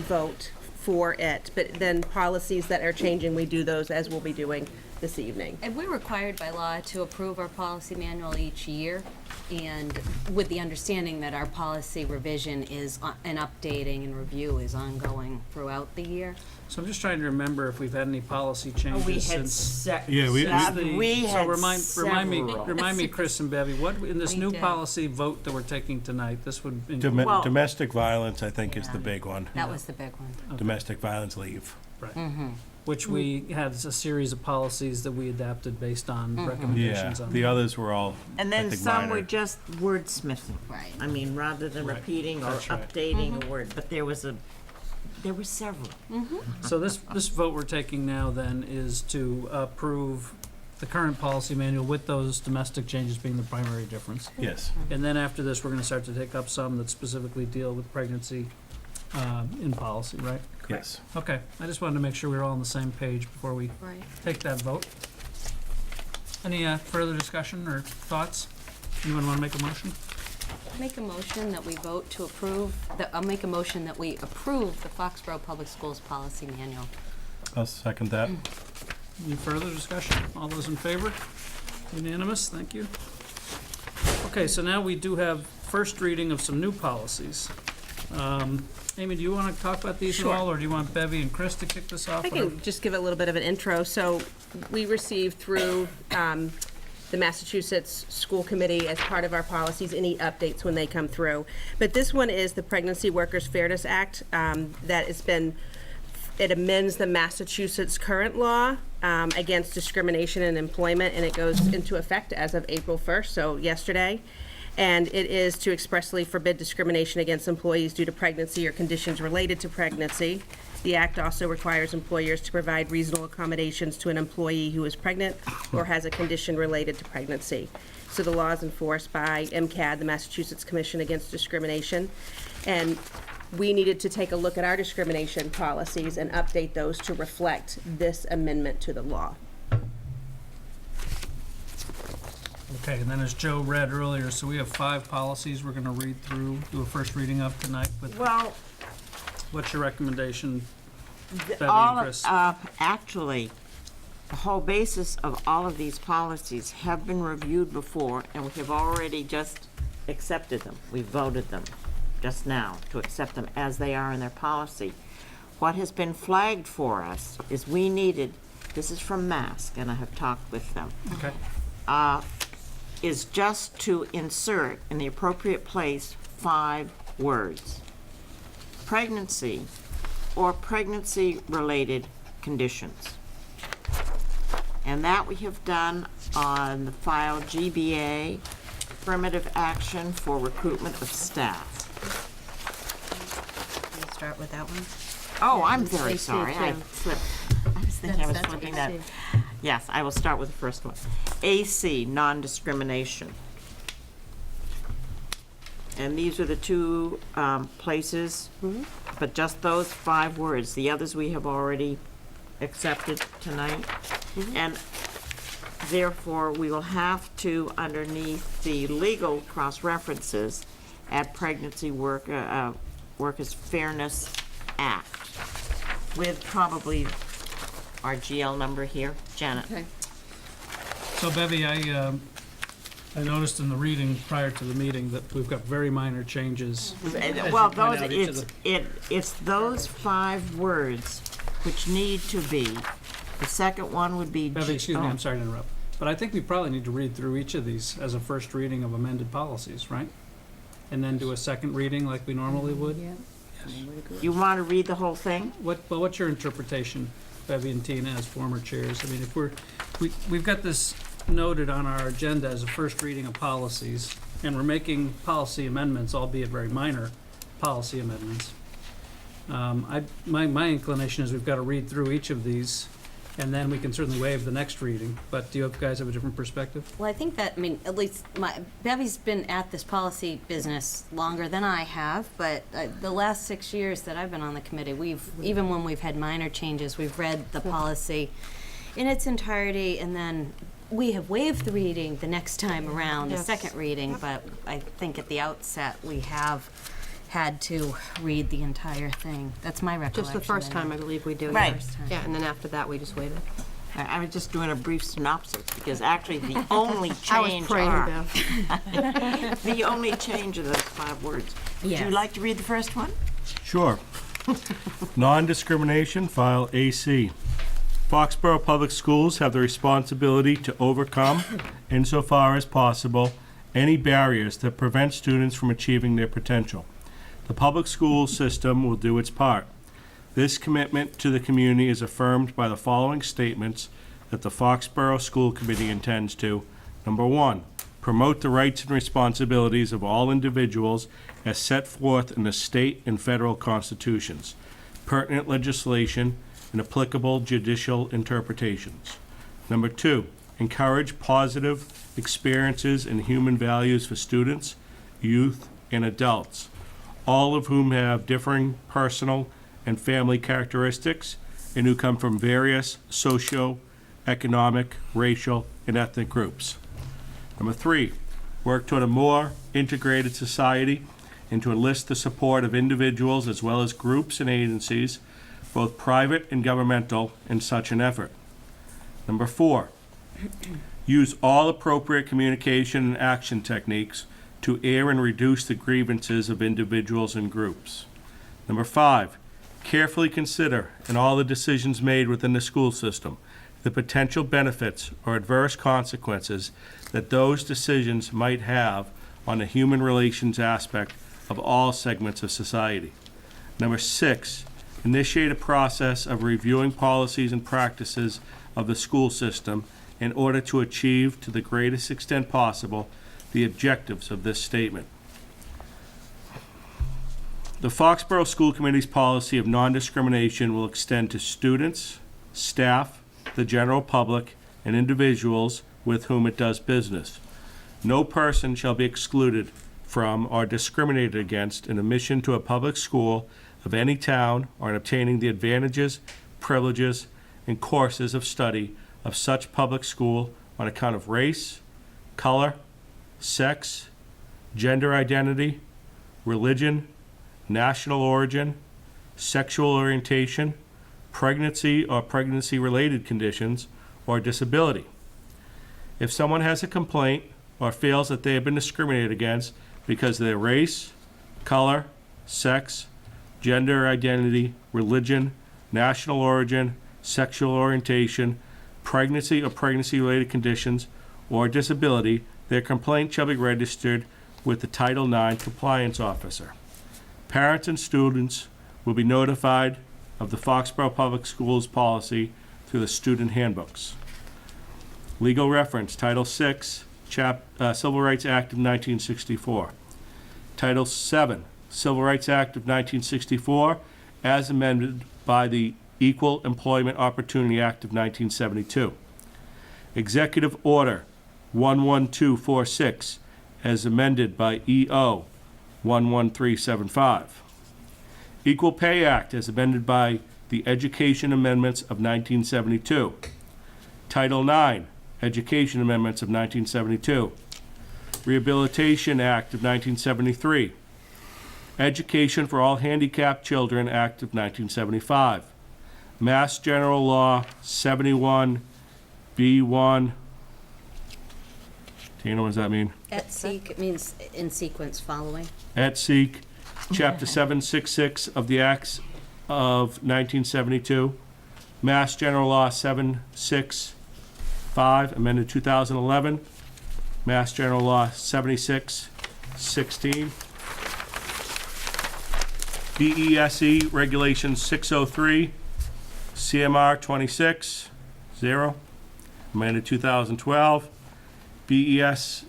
vote for it, but then policies that are changing, we do those as we'll be doing this evening.
And we're required by law to approve our policy manual each year, and with the understanding that our policy revision is, and updating and review is ongoing throughout the year.
so I'm just trying to remember if we've had any policy changes since.
Yeah, we
So remind me,
several.
Chris and Bevy, what, in this
We
new
did.
policy vote that we're taking tonight, this would include.
domestic violence, I think, is the big one.
That was the big one.
Domestic violence leave.
Which we had a series of policies that we adapted based on
Yeah,
recommendations on.
the others were all,
And
I
then
think,
some were
minor.
just wordsmithing.
Right.
I mean, rather than
Right.
repeating or
That's right.
updating a word, but there were several.
So this vote we're taking now then is to approve the current policy manual with those domestic changes being the primary difference.
Yes.
And then after this, we're gonna start to take up some that specifically deal with pregnancy in policy, right?
Yes.
Okay, I just wanted to make sure we were all on the same page before we
Right.
take that vote. Any further discussion or thoughts? Anyone want to make a motion?
Make a motion that we vote to approve, I'll make a motion that we approve the Foxborough Public Schools Policy Manual.
I'll second that.
Any further discussion? All those in favor? Unanimous, thank you. Okay, so now we do have first reading of some new policies. Amy, do you want to talk about these at
Sure.
all, or do you want Bevy and Chris to kick this off?
I can just give a little bit of an intro. So we received through the Massachusetts School Committee, as part of our policies, any updates when they come through. But this one is the Pregnancy Workers Fairness Act that has been, it amends the Massachusetts current law against discrimination in employment, and it goes into effect as of April 1st, so yesterday. And it is to expressly forbid discrimination against employees due to pregnancy or conditions related to pregnancy. The act also requires employers to provide reasonable accommodations to an employee who is pregnant or has a condition related to pregnancy. So the law is enforced by MCAD, the Massachusetts Commission Against Discrimination. And we needed to take a look at our discrimination policies and update those to reflect this amendment to the law.
Okay, and then as Joe read earlier, so we have 5 policies we're gonna read through, do a first reading of tonight. But
Well,
what's your recommendation, Bevy
all
and
of,
Chris?
actually, the whole basis of all of these policies have been reviewed before, and we have already just accepted them. We voted them just now to accept them as they are in their policy. What has been flagged for us is we needed, this is from Mask, and I have talked with them.
Okay.
Is just to insert in the appropriate place 5 words. Pregnancy or pregnancy-related conditions. And that we have done on the file GBA, affirmative action for recruitment of staff.
Can you start with that one?
Oh, I'm
it's
very
AC
sorry, I
too.
slipped. I was thinking I was
That's
flipping that.
AC.
Yes, I will start with the first one. AC, non-discrimination. And these are the 2 places, but just those 5 words. The others we have already accepted tonight. And therefore, we will have to, underneath the legal cross-references, add Pregnancy Workers Fairness Act, with probably our GL number here. Janet.
Okay.
So Bevy, I noticed in the reading prior to the meeting that we've got very minor changes. as
Well,
you point
those,
out, each of
it's those 5 words which need to be, the second one would be.
Bevy, excuse me, I'm sorry to interrupt. But I think we probably need to read through each of these as a first reading of amended policies, right? And then do a second reading like we normally would?
You want to read the whole thing?
What's your interpretation, Bevy and Tina, as former chairs? I mean, if we've got this noted on our agenda as a first reading of policies, and we're making policy amendments, albeit very minor policy amendments. My inclination is we've got to read through each of these, and then we can certainly waive the next reading. But do you guys have a different perspective?
Well, I think that, I mean, at least Bevy's been at this policy business longer than I have, but the last 6 years that I've been on the committee, even when we've had minor changes, we've read the policy in its entirety, and then we have waived the reading the next time around, the second reading, but I think at the outset, we have had to read the entire thing. That's my recollection.
Just the first time, I believe we do.
Right.
Yeah, and then after that, we just waited.
I was just doing a brief synopsis, because actually the only
I was
change
praying,
are,
Bev.
the only change are those 5 words. Would you
Yes.
like to read the first one?
Sure. Non-discrimination, file AC. Foxborough Public Schools have the responsibility to overcome, insofar as possible, any barriers that prevent students from achieving their potential. The public school system will do its part. This commitment to the community is affirmed by the following statements that the Foxborough School Committee intends to. Number 1, promote the rights and responsibilities of all individuals as set forth in the state and federal constitutions, pertinent legislation, and applicable judicial interpretations. Number 2, encourage positive experiences and human values for students, youth, and adults, all of whom have differing personal and family characteristics and who come from various socio-economic, racial, and ethnic groups. Number 3, work toward a more integrated society, and to enlist the support of individuals as well as groups and agencies, both private and governmental, in such an effort. Number 4, use all appropriate communication and action techniques to air and reduce the grievances of individuals and groups. Number 5, carefully consider, in all the decisions made within the school system, the potential benefits or adverse consequences that those decisions might have on the human relations aspect of all segments of society. Number 6, initiate a process of reviewing policies and practices of the school system in order to achieve, to the greatest extent possible, the objectives of this statement. The Foxborough School Committee's policy of non-discrimination will extend to students, staff, the general public, and individuals with whom it does business. No person shall be excluded from or discriminated against in admission to a public school of any town or in obtaining the advantages, privileges, and courses of study of such public school on account of race, color, sex, gender identity, religion, national origin, sexual orientation, pregnancy or pregnancy-related conditions, or disability. If someone has a complaint or feels that they have been discriminated against because of their race, color, sex, gender identity, religion, national origin, sexual orientation, pregnancy or pregnancy-related conditions, or disability, their complaint shall be registered with the Title IX compliance officer. Parents and students will be notified of the Foxborough Public Schools policy through the student handbooks. Legal reference, Title VI, Civil Rights Act of 1964. Title VII, Civil Rights Act of 1964, as amended by the Equal Employment Opportunity Act of 1972. Executive Order 11246, as amended by EO 11375. Equal Pay Act, as amended by the Education Amendments of 1972. Title IX, Education Amendments of 1972. Rehabilitation Act of 1973. Education for All Handicapped Children Act of 1975. Mass General Law 71 B1. Tina, what does that mean?
Et seq, it means in sequence, following.
Et seq, Chapter 766 of the Acts of 1972. Mass General Law 765, amended 2011. Mass General Law 7616. BESE Regulation 603, CMR 26, 0, amended 2012. BESE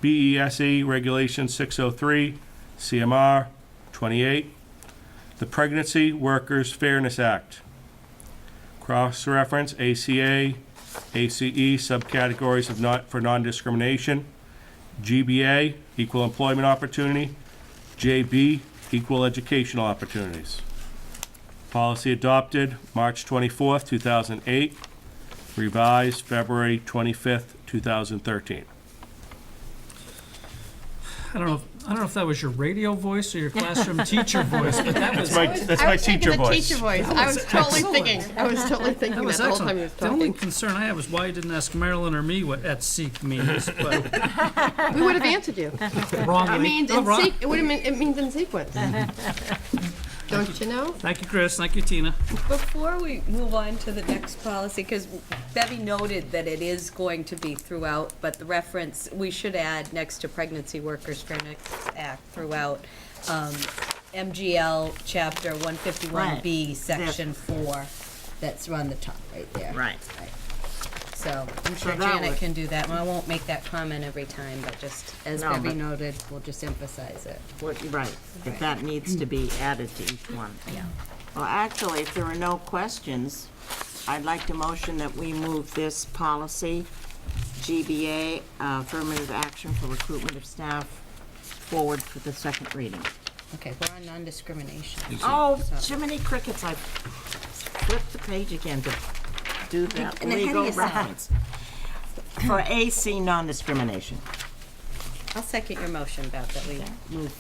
Regulation 603, CMR 28. The Pregnancy Workers Fairness Act. Cross-reference ACA, ACE subcategories of for non-discrimination. GBA, Equal Employment Opportunity. JB, Equal Educational Opportunities. Policy adopted March 24th, 2008. Revised February 25th, 2013.
I don't know if that was your radio voice or your classroom teacher voice, but that was
That's my teacher voice.
I was totally thinking that
that
the
was
whole time he
excellent.
was
The only
talking.
concern I have is why you didn't ask Marilyn or me what et seq means, but
We would have answered you.
wrongly.
It means
Oh, wrong.
it means in sequence. Don't you know?
Thank you, Chris. Thank you, Tina.
Before we move on to the next policy, because Bevy noted that it is going to be throughout, but the reference, we should add next to Pregnancy Workers Fairness Act throughout, MGL Chapter 151B, Section 4, that's on the top right there.
Right.
So I'm sure
So that
Janet
would-
can do that, and I won't make that comment every time, but just, as
No,
Bevy
but-
noted, we'll just emphasize it.
Right, if that needs to be added to each one.
Yeah.
Well, actually, if there are no questions, I'd like to motion that we move this policy, GBA, affirmative action for recruitment of staff, forward for the second reading.
Okay, we're on non-discrimination.
Oh,
So-
Jiminy Crickets, I flipped the page again to do that
And ahead of
legal
yourself.
reference. For AC non-discrimination.
I'll second your motion, Beth, that we move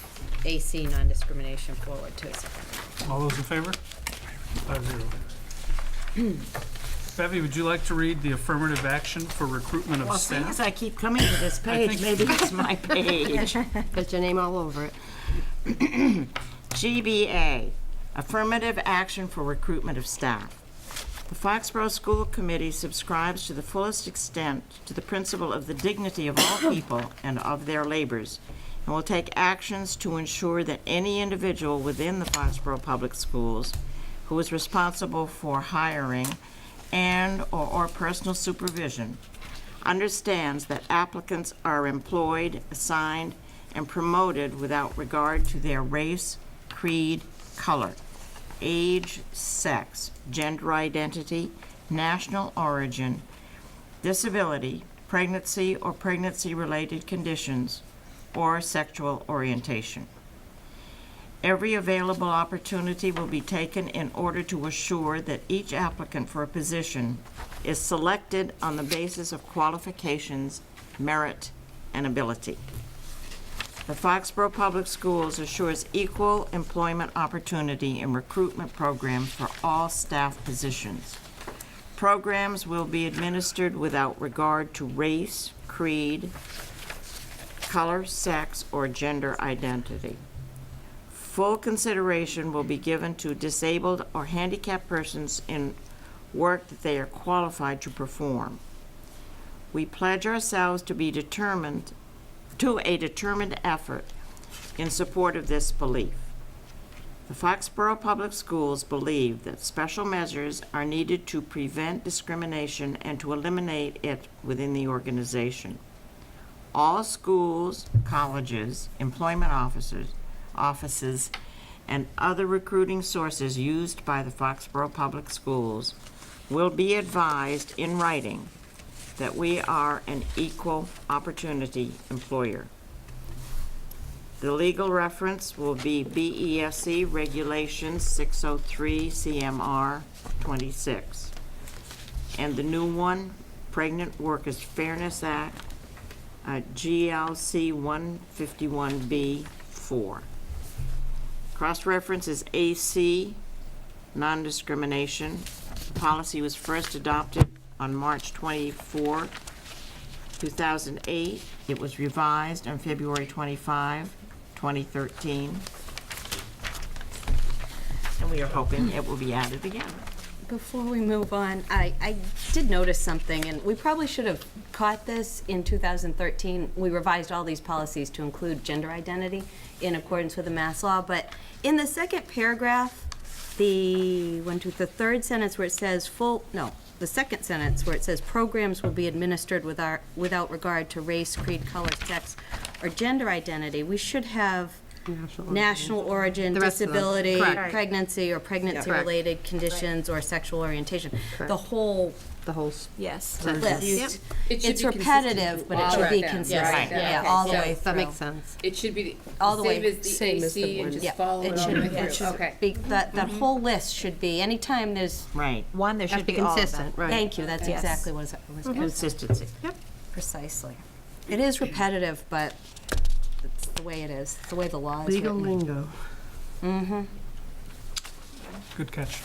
AC non-discrimination forward to a second.
All those in favor? 5-0. Bevy, would you like to read the affirmative action for recruitment of
Well, seeing
staff?
as I keep coming to this page, maybe it's my page.
Got your name all over it.
GBA, affirmative action for recruitment of staff. The Foxborough School Committee subscribes to the fullest extent to the principle of the dignity of all people and of their labors, and will take actions to ensure that any individual within the Foxborough Public Schools who is responsible for hiring and or personal supervision understands that applicants are employed, assigned, and promoted without regard to their race, creed, color, age, sex, gender identity, national origin, disability, pregnancy or pregnancy-related conditions, or sexual orientation. Every available opportunity will be taken in order to assure that each applicant for a position is selected on the basis of qualifications, merit, and ability. The Foxborough Public Schools assures equal employment opportunity in recruitment programs for all staff positions. Programs will be administered without regard to race, creed, color, sex, or gender identity. Full consideration will be given to disabled or handicapped persons in work that they are qualified to perform. We pledge ourselves to a determined effort in support of this belief. The Foxborough Public Schools believe that special measures are needed to prevent discrimination and to eliminate it within the organization. All schools, colleges, employment offices, and other recruiting sources used by the Foxborough Public Schools will be advised in writing that we are an equal opportunity employer. The legal reference will be BESC Regulations 603 CMR 26. And the new one, Pregnant Workers Fairness Act, GLC 151B4. Cross-reference is AC, non-discrimination. The policy was first adopted on March 24, 2008. It was revised on February 25, 2013. And we are hoping it will be added again.
Before we move on, I did notice something, and we probably should have caught this in 2013. We revised all these policies to include gender identity in accordance with the Mass law, but in the second paragraph, the third sentence where it says the second sentence where it says programs will be administered without regard to race, creed, color, sex, or gender identity, we should have national origin,
The rest of them.
disability,
Correct.
pregnancy or pregnancy-related conditions, or sexual orientation.
Correct.
The whole
Yes.
list.
It should
It's
be
repetitive, but it should be
Correct.
consistent.
Yes.
Yeah,
Okay,
all the
so
way
That
through.
makes sense.
It should be
All the way-
same as the
same as the
AC and
one.
just
Yeah,
follow
it
it all
should,
the way
it
through.
should
Okay.
be, that whole list should be, anytime there's,
Right.
One, there
Has
should
to
be all of them.
consistent, right.
thank you, that's
Yes.
exactly what it was going to say.
Consistency.
Precisely. It is repetitive, but it's the way it is, it's the way the law is
Legal
written.
lingo.
Mm-hmm.
Good catch.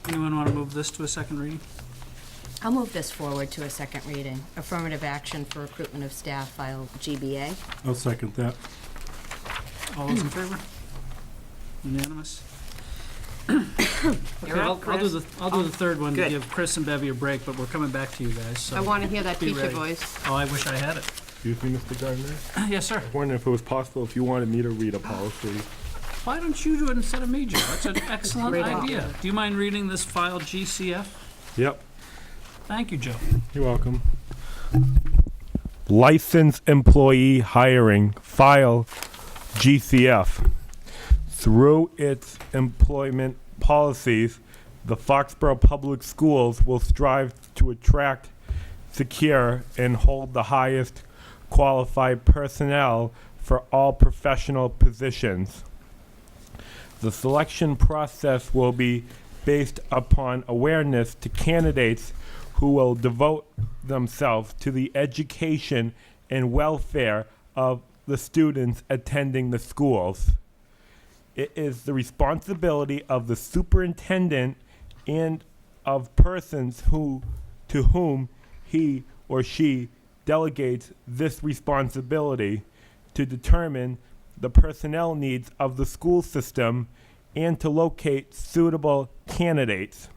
Anyone want to move this to a second reading?
I'll move this forward to a second reading. Affirmative action for recruitment of staff, file GBA.
I'll second that.
All those in favor? Unanimous? Okay, I'll do the third one to
Good.
give Chris and Bevy a break, but we're coming back to you guys, so.
I want to hear that
be
teacher
ready.
voice.
Oh, I wish I had it.
Excuse me, Mr. Gardner.
Yes, sir.
I wonder if it was possible if you wanted me to read a policy.
Why don't you do it instead of me, Joe? That's an excellent
Great
idea. Do you mind reading this file GCF?
Yep.
Thank you, Joe.
You're welcome. Licensed employee hiring, file GCF. Through its employment policies, the Foxborough Public Schools will strive to attract, secure, and hold the highest qualified personnel for all professional positions. The selection process will be based upon awareness to candidates who will devote themselves to the education and welfare of the students attending the schools. It is the responsibility of the superintendent and of persons to whom he or she delegates this responsibility to determine the personnel needs of the school system and to locate suitable candidates.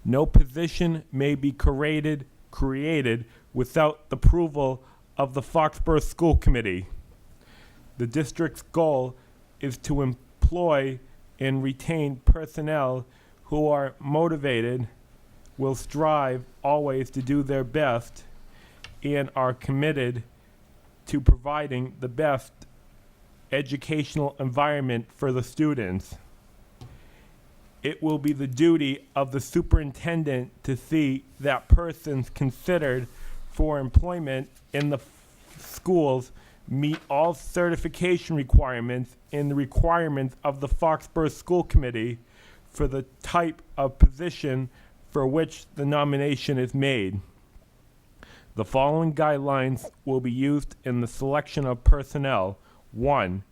No position may be created without the approval of the Foxborough School Committee. The district's goal is to employ and retain personnel who are motivated, will strive always to do their best, and are committed to providing the best educational environment for the students. It will be the duty of the superintendent to see that persons considered for employment in the schools meet all certification requirements and the requirements of the Foxborough School Committee for the type of position for which the nomination is made. The following guidelines will be used in the selection of personnel. 1.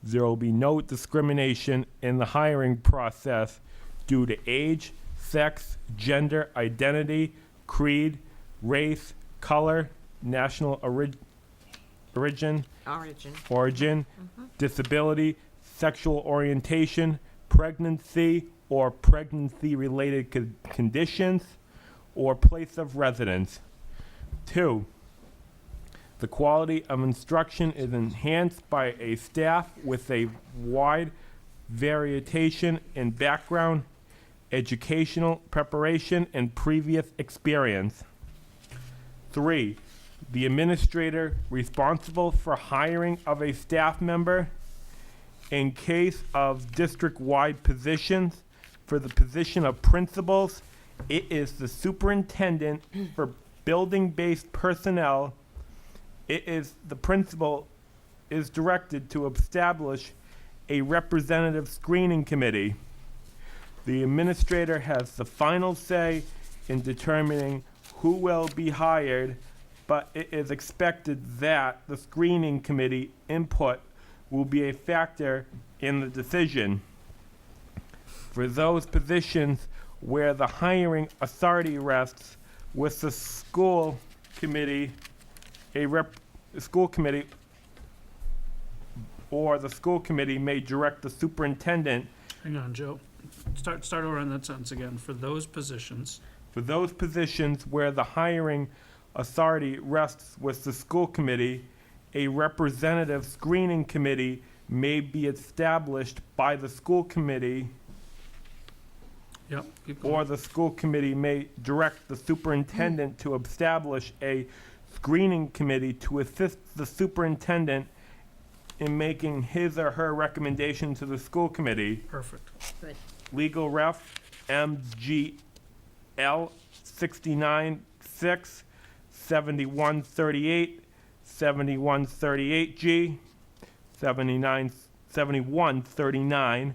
There will be no discrimination in the hiring process due to age, sex, gender, identity, creed, race, color, national origin, disability, sexual orientation, pregnancy or pregnancy-related conditions, or place of residence. 2. The quality of instruction is enhanced by a staff with a wide variation in background, educational preparation, and previous experience. 3. The administrator responsible for hiring of a staff member in case of district-wide positions. For the position of principals, it is the superintendent. For building-based personnel, the principal is directed to establish a representative screening committee. The administrator has the final say in determining who will be hired, but it is expected that the screening committee input will be a factor in the decision. For those positions where the hiring authority rests with the school committee, school committee may direct the superintendent.
Hang on, Joe. Start over on that sentence again. For those positions.
For those positions where the hiring authority rests with the school committee, a representative screening committee may be established by the school committee.
Yep. Keep going.
Or the school committee may direct the superintendent to establish a screening committee to assist the superintendent in making his or her recommendation to the school committee.
Perfect.
Good.
Legal ref MGL 69-6, 7138, 7138G, 7139,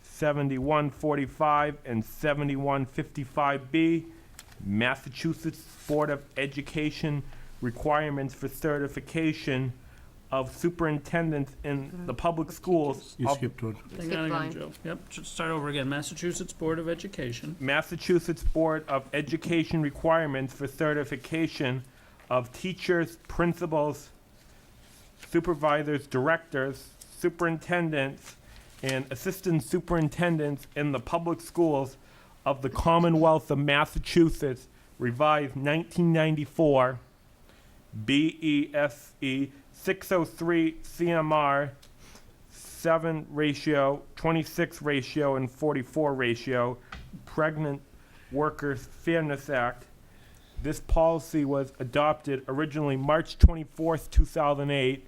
7145, and 7155B, Massachusetts Board of Education requirements for certification of superintendents in the public schools.
You skipped one.
Hang on again, Joe. Yep, should start over again. Massachusetts Board of Education.
Massachusetts Board of Education requirements for certification of teachers, principals, supervisors, directors, superintendents, and assistant superintendents in the public schools of the Commonwealth of Massachusetts, revised 1994, BESE 603 CMR 7 ratio, 26 ratio, and 44 ratio, Pregnant Workers Fairness Act. This policy was adopted originally March 24th, 2008,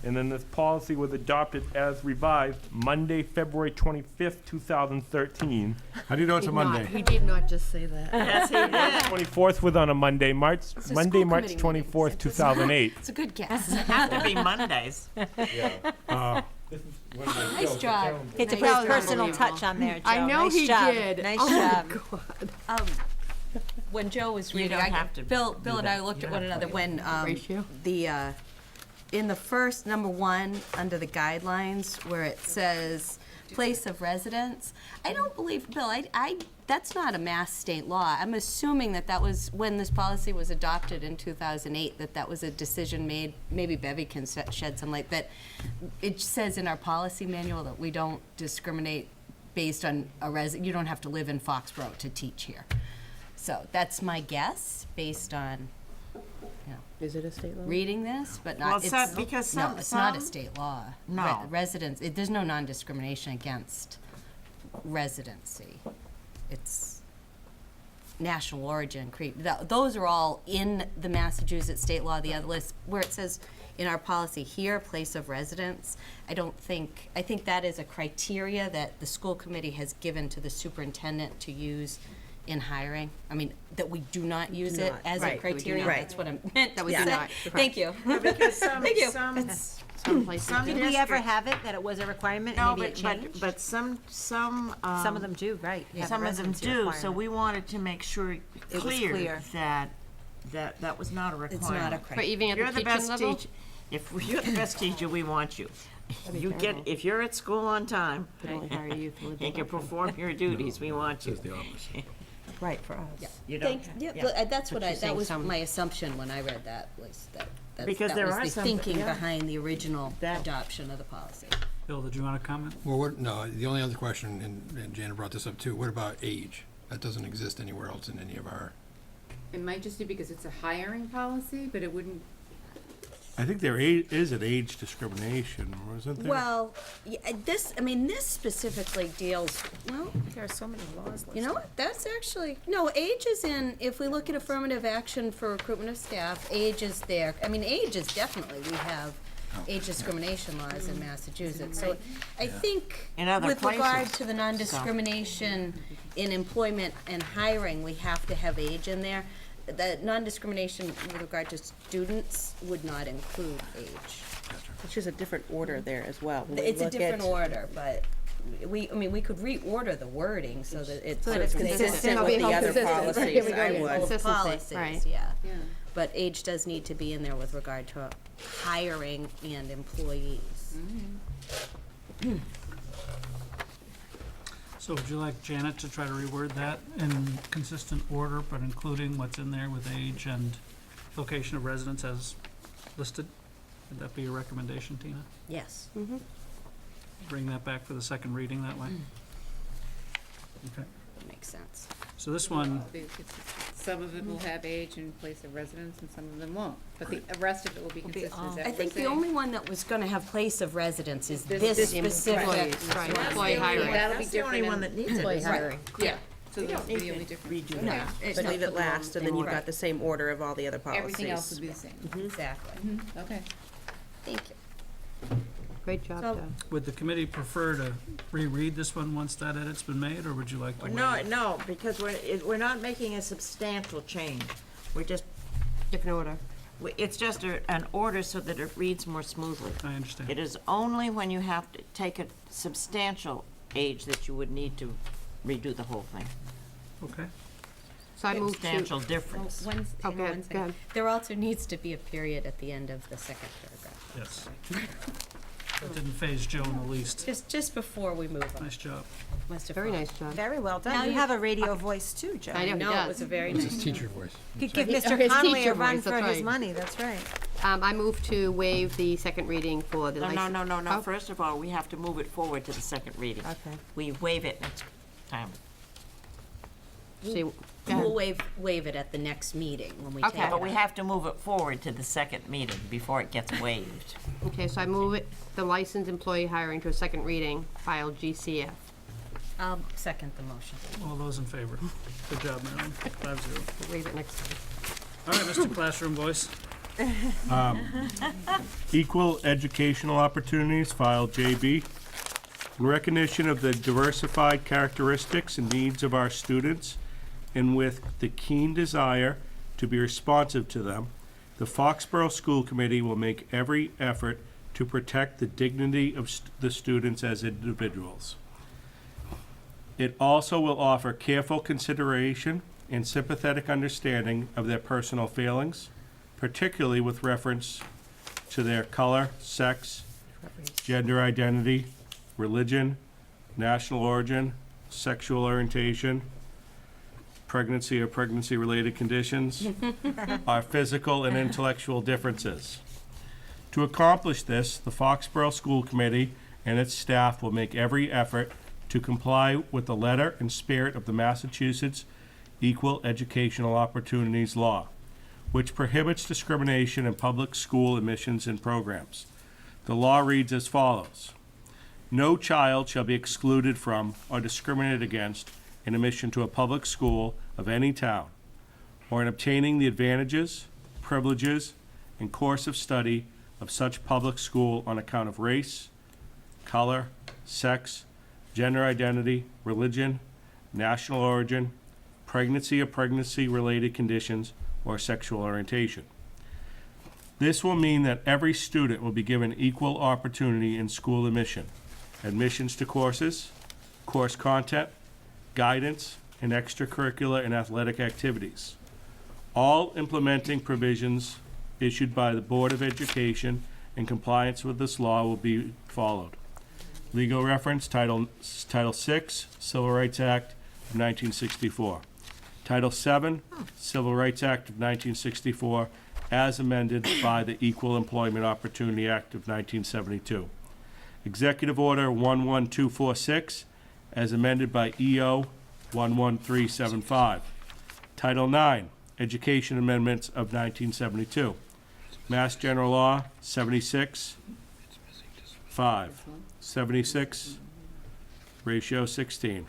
and then this policy was adopted as revised Monday, February 25th, 2013.
How do you know it's a Monday?
He did not just say that.
Yes, he did.
24th was on a Monday, March
So
Monday,
school
March
committee
24th, 2008.
It's a good guess.
Have to be Mondays.
Nice job.
He had to put
Nice
his
job.
personal touch on there, Joe.
I know
Nice
he
job.
did.
Nice
Oh my
job.
God.
When Joe was
You
reading,
don't have to
Bill
do
and
that.
I looked
You
at
don't
one
have to
another when
Ratio?
in the first, number one, under the guidelines, where it says place of residence, I don't believe, Bill, that's not a Mass state law. I'm assuming that was, when this policy was adopted in 2008, that was a decision made, maybe Bevy can shed some light, that it says in our policy manual that we don't discriminate based on you don't have to live in Foxborough to teach here. So that's my guess, based on,
Is it a state law?
reading this, but
Well,
not,
some- because
no,
some-
it's not a
some-
state law.
No.
Residents, there's no non-discrimination against residency. It's national origin, those are all in the Massachusetts state law, the other list, where it says in our policy here, place of residence, I think that is a criteria that the school committee has given to the superintendent to use in hiring. I mean, that we do not use it as a
Right, we do
criteria,
not.
that's what I meant
That
to
we do
say.
not.
Thank you.
Because some,
Thank you.
Some places
Some
do.
Did we ever
districts-
have it, that it was a requirement,
No,
and maybe it changed?
but some,
Some of them do, right. have a
some of them
residency
do, so
requirement.
we wanted to make sure
was
clear
clear.
that was not a requirement.
It's not a
But
criteria.
even at
You're
the
the
teaching
best
level?
teacher. If you're the best teacher, we want you.
be terrible.
If you're at school on time
Could only hire you for
and can perform your duties, we want you.
Right, for us.
You don't.
That's what
But you're
that
saying
was
some-
my assumption when I read that, was
Because
that
there
was
are
the
some-
thinking
yeah.
behind the original adoption of the policy.
Bill, did you want to comment?
Well, no, the only other question, and Janet brought this up too, what about age? That doesn't exist anywhere else in any of our,
It might just be because it's a hiring policy, but it wouldn't,
I think there is an age discrimination, wasn't there?
Well, this specifically deals, well,
There are so many laws listed.
you know what, that's actually, no, age is in, if we look at affirmative action for recruitment of staff, age is there. I mean, age is definitely, we have age discrimination laws in Massachusetts. So I think
In other
with regard
places,
to the non-discrimination in employment and hiring, we have to have age in there. The non-discrimination with regard to students would not include age.
It's just a different order there as well. When we
It's a
look
different
at-
order, but we could reorder the wording so that it's
So that it's consistent
with the other
Consistent.
policies,
Here we go.
I would.
both
Consistency,
policies,
right.
yeah.
yeah.
But age does need to be in there with regard to hiring and employees.
So would you like Janet to try to reword that in consistent order, but including what's in there with age and location of residence as listed? Would that be your recommendation, Tina?
Yes.
Bring that back for the second reading that way? Okay.
Makes sense.
So this one,
Some of it will have age and place of residence, and some of them won't. But the rest of it will be consistent, is that
I
what
think
we're
the
saying?
only one that was gonna have place of residence is
This-
this
this
specific.
Employees, right, employee hiring.
That'll be
That's the only
different
one
in
that needs it.
Employee
isn't it?
hiring.
Yeah.
So those will be the only difference.
Redo
No,
that.
it's
But
not
leave it
the
last, and then you've got the same order of all the other policies.
Everything else will be the same.
Exactly.
Okay.
Thank you.
Great job,
So-
Doug.
would the committee prefer to reread this one once that edit's been made, or would you like to wait?
No, because we're not making a substantial change. We're just,
Different order.
it's just an order so that it reads more smoothly.
I understand.
It is only when you have to take a substantial age that you would need to redo the whole thing.
Okay.
So I move to,
Substantial difference.
Hang on
Okay,
one
go ahead.
second. There also needs to be a period at the end of the second paragraph.
Yes. That didn't phase Joe in the least.
Just before we move on.
Nice job.
Must have
very
fallen.
nice job.
Very well
Now
done. You
you-
have a radio voice too, Joe.
I know, he
No, it
does.
was a very
it's
nice.
his teacher voice.
Could give
His
Mr. Conley
teacher
a run
voice,
for
that's
his
right.
money, that's right.
I move to waive the second reading for the
No,
license.
no. First of all, we have to move it forward to the second reading.
Okay.
We waive it next time.
So,
We'll waive it at the next meeting when we take
Okay.
it
But we
up.
have to move it forward to the second meeting before it gets waived.
okay, so I move it, the licensed employee hiring to a second reading, file GCF.
I'll second the motion.
All those in favor? Good job, Marilyn. 5-0.
We'll waive it next time.
All right, Mr. Classroom Voice.
Equal educational opportunities, file JB. In recognition of the diversified characteristics and needs of our students, and with the keen desire to be responsive to them, the Foxborough School Committee will make every effort to protect the dignity of the students as individuals. It also will offer careful consideration and sympathetic understanding of their personal failings, particularly with reference to their color, sex, gender identity, religion, national origin, sexual orientation, pregnancy or pregnancy-related conditions, or physical and intellectual differences. To accomplish this, the Foxborough School Committee and its staff will make every effort to comply with the letter and spirit of the Massachusetts Equal Educational Opportunities Law, which prohibits discrimination in public school admissions and programs. The law reads as follows: no child shall be excluded from or discriminated against in admission to a public school of any town, or in obtaining the advantages, privileges, and course of study of such public school on account of race, color, sex, gender identity, religion, national origin, pregnancy or pregnancy-related conditions, or sexual orientation. This will mean that every student will be given equal opportunity in school admission, admissions to courses, course content, guidance, and extracurricular and athletic activities. All implementing provisions issued by the Board of Education in compliance with this law will be followed. Legal reference, Title VI, Civil Rights Act of 1964. Title VII, Civil Rights Act of 1964, as amended by the Equal Employment Opportunity Act of 1972. Executive Order 11246, as amended by EO 11375. Title IX, Education Amendments of 1972. Mass General Law 76, 5. 76, ratio 16.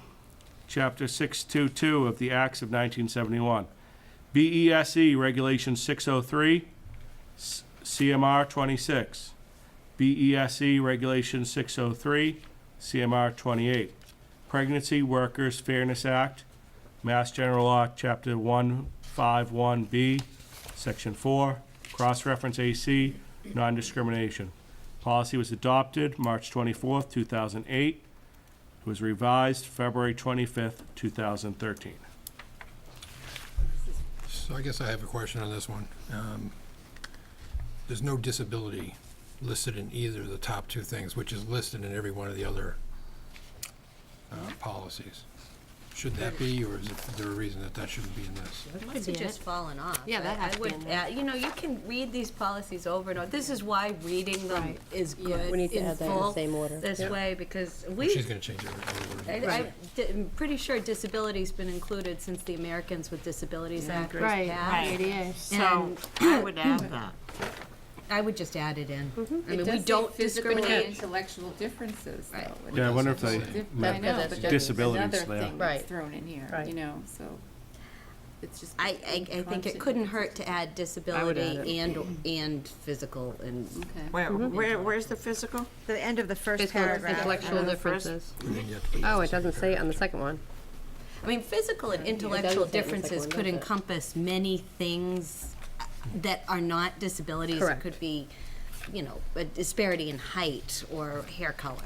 Chapter 622 of the Acts of 1971. BESE Regulation 603, CMR 26. BESE Regulation 603, CMR 28. Pregnancy Workers Fairness Act, Mass General Law, Chapter 151B, Section 4, cross-reference AC, non-discrimination. Policy was adopted March 24th, 2008. It was revised February 25th, 2013.
So I guess I have a question on this one. There's no disability listed in either of the top two things, which is listed in every one of the other policies. Should that be, or is there a reason that that shouldn't be in this?
Must have just fallen off.
Yeah, that has
I
to be
would
in there.
add, you know, you can read these policies over and over. This is why reading them
Right.
is
Yeah,
good
we need to
in
add that in the
full
same order.
this
Yeah.
way, because
She's gonna change it.
I'm pretty sure disability's been included since the Americans with Disabilities Act was
Right,
passed.
right, it is.
So I would add that.
I would just add it in. I mean,
It
we
does say
don't
physical and
discriminate.
intellectual differences, though. It
Yeah, I wonder if
does
they
say
left
I know, but there's
disabilities
another
there.
thing
Right.
that's thrown in here,
Right.
you know, so it's just.
I think it couldn't hurt to add disability
add
and physical and.
Okay.
Where's the physical?
The end of the first
Physical
paragraph.
intellectual
And the first-
differences. Oh, it doesn't say it on the second one.
I mean, physical and
doesn't
intellectual
say it in the second
differences
one,
could
does it?
encompass many things that are not disabilities.
Correct.
It could be, you know, a disparity in height or hair color.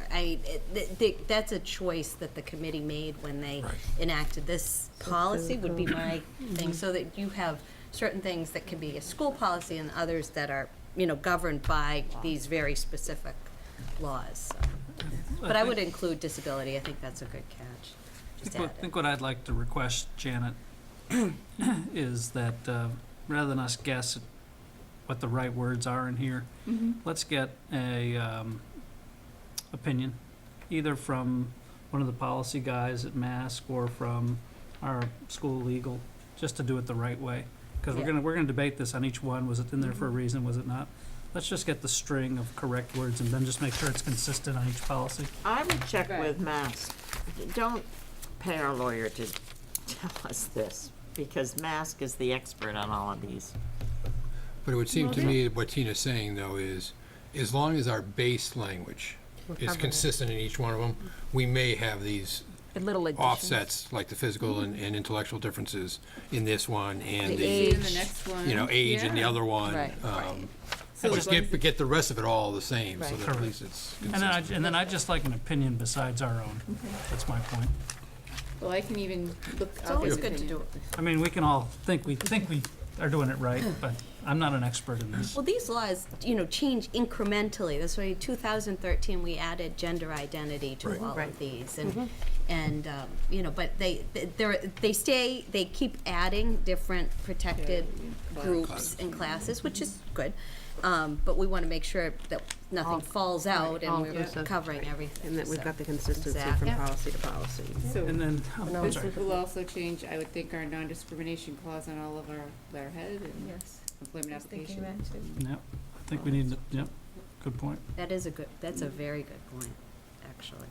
That's a choice that the committee made when they enacted this policy, would be my thing, so that you have certain things that can be a school policy and others that are, you know, governed by these very specific laws. So. But I would include disability. I think that's a good catch. Just
I
add it.
think what I'd like to request, Janet, is that rather than us guess at what the right words are in here, let's get a opinion, either from one of the policy guys at Mask or from our school legal, just to do it the right way. Because we're gonna debate this on each one. Was it in there for a reason? Was it not? Let's just get the string of correct words and then just make sure it's consistent on each policy.
I would check with Mask. Don't pay our lawyer to tell us this, because Mask is the expert on all of these.
But it would seem to me that what Tina's saying, though, is as long as our base language is consistent in each one of them, we may have these
Little additions.
offsets, like the physical and intellectual differences in this one, and
The
the,
age in the next one.
you know, age in the
Yeah.
other one.
Right.
So
But
as long as
get the rest of it all the same, so
Right.
that at least it's
And
consistent.
then I'd just like an opinion besides our own. That's my point.
Well, I can even look
It's
up
always
his
good to
opinion.
do it.
I mean, we can all think we are doing it right, but I'm not an expert in this.
Well, these laws, change incrementally. That's why in 2013, we added gender identity to all of these. And but they keep adding different protected groups and classes, which is good. But we want to make sure that nothing falls out and we're covering everything.
And that we've got the consistency
Exactly.
from policy to policy.
So
And then, I'm
this
sorry.
will also change, I would think, our non-discrimination clause on all of our letterhead and employment application.
Yep, I think we need to, yep, good point.
That's a very good point, actually.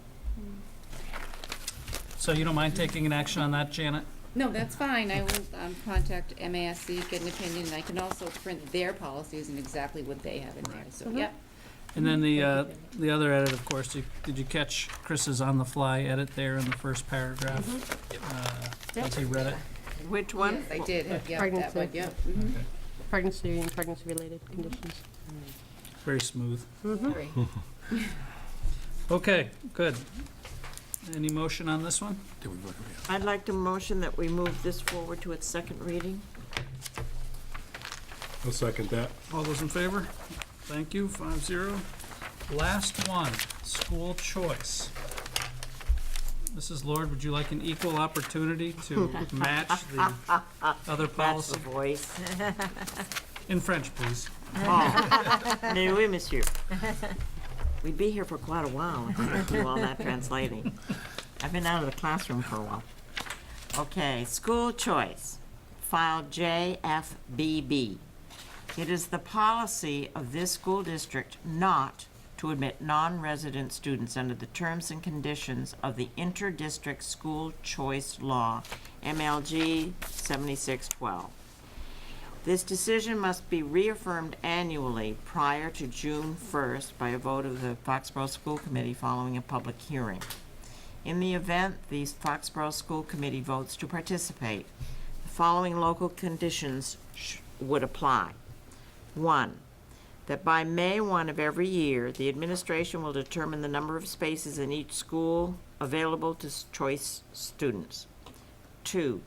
So you don't mind taking an action on that, Janet?
No, that's fine. I will contact MASC, get an opinion, and I can also print their policies and exactly what they have in there. So, yep.
And then the other edit, of course, did you catch Chris's on-the-fly edit there in the first paragraph? As he read it?
Which one?
Yes, I did. Yep, that
Pregnancy.
one, yep.
Pregnancy and pregnancy-related conditions.
Very smooth.
Very.
Okay, good. Any motion on this one?
I'd like to motion that we move this forward to its second reading.
I'll second that.
All those in favor? Thank you, 5-0. Last one, school choice. Mrs. Lord, would you like an equal opportunity to match the other policy?
That's the voice.
In French, please.
Mais oui, monsieur. We'd be here for quite a while if we went through all that translating. I've been out of the classroom for a while. Okay, school choice, file JFBB. It is the policy of this school district not to admit non-resident students under the terms and conditions of the Inter-District School Choice Law, MLG 7612. This decision must be reaffirmed annually prior to June 1st by a vote of the Foxborough School Committee following a public hearing. In the event the Foxborough School Committee votes to participate, the following local conditions would apply. 1, that by May 1 of every year, the administration will determine the number of spaces in each school available to choice students. 2,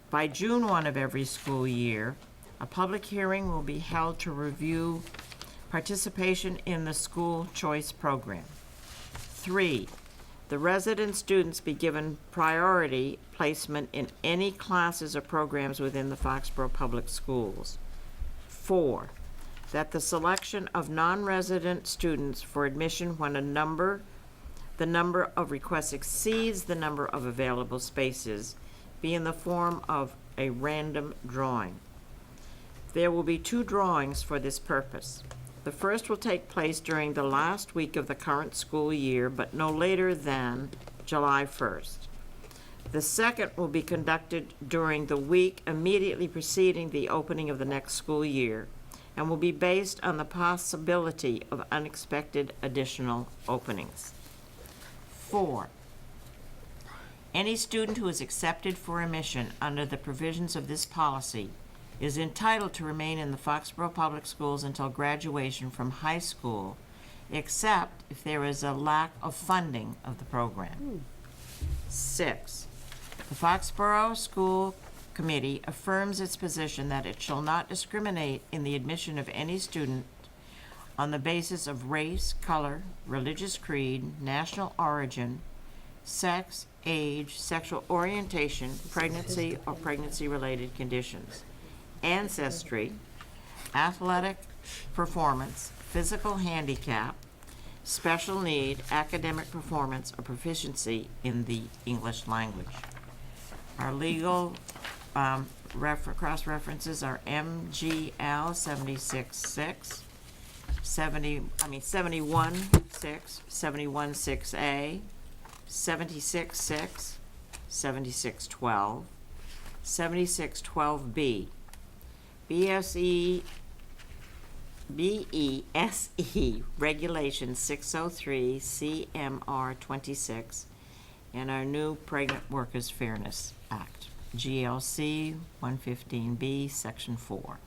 by June 1 of every school year, a public hearing will be held to review participation in the school choice program. 3, the resident students be given priority placement in any classes or programs within the Foxborough Public Schools. 4, that the selection of non-resident students for admission when the number of requests exceeds the number of available spaces be in the form of a random drawing. There will be 2 drawings for this purpose. The first will take place during the last week of the current school year, but no later than July 1st. The second will be conducted during the week immediately preceding the opening of the next school year and will be based on the possibility of unexpected additional openings. 4, any student who is accepted for admission under the provisions of this policy is entitled to remain in the Foxborough Public Schools until graduation from high school, except if there is a lack of funding of the program. 6, the Foxborough School Committee affirms its position that it shall not discriminate in the admission of any student on the basis of race, color, religious creed, national origin, sex, age, sexual orientation, pregnancy or pregnancy-related conditions, ancestry, athletic performance, physical handicap, special need, academic performance, or proficiency in the English language. Our legal cross-references are MGL 76.6, 71.6, 71.6A, 76.6, 76.12, 76.12B, BESE Regulation 603 CMR 26, and our new Pregnant Workers Fairness Act, GLC 115B, Section 4.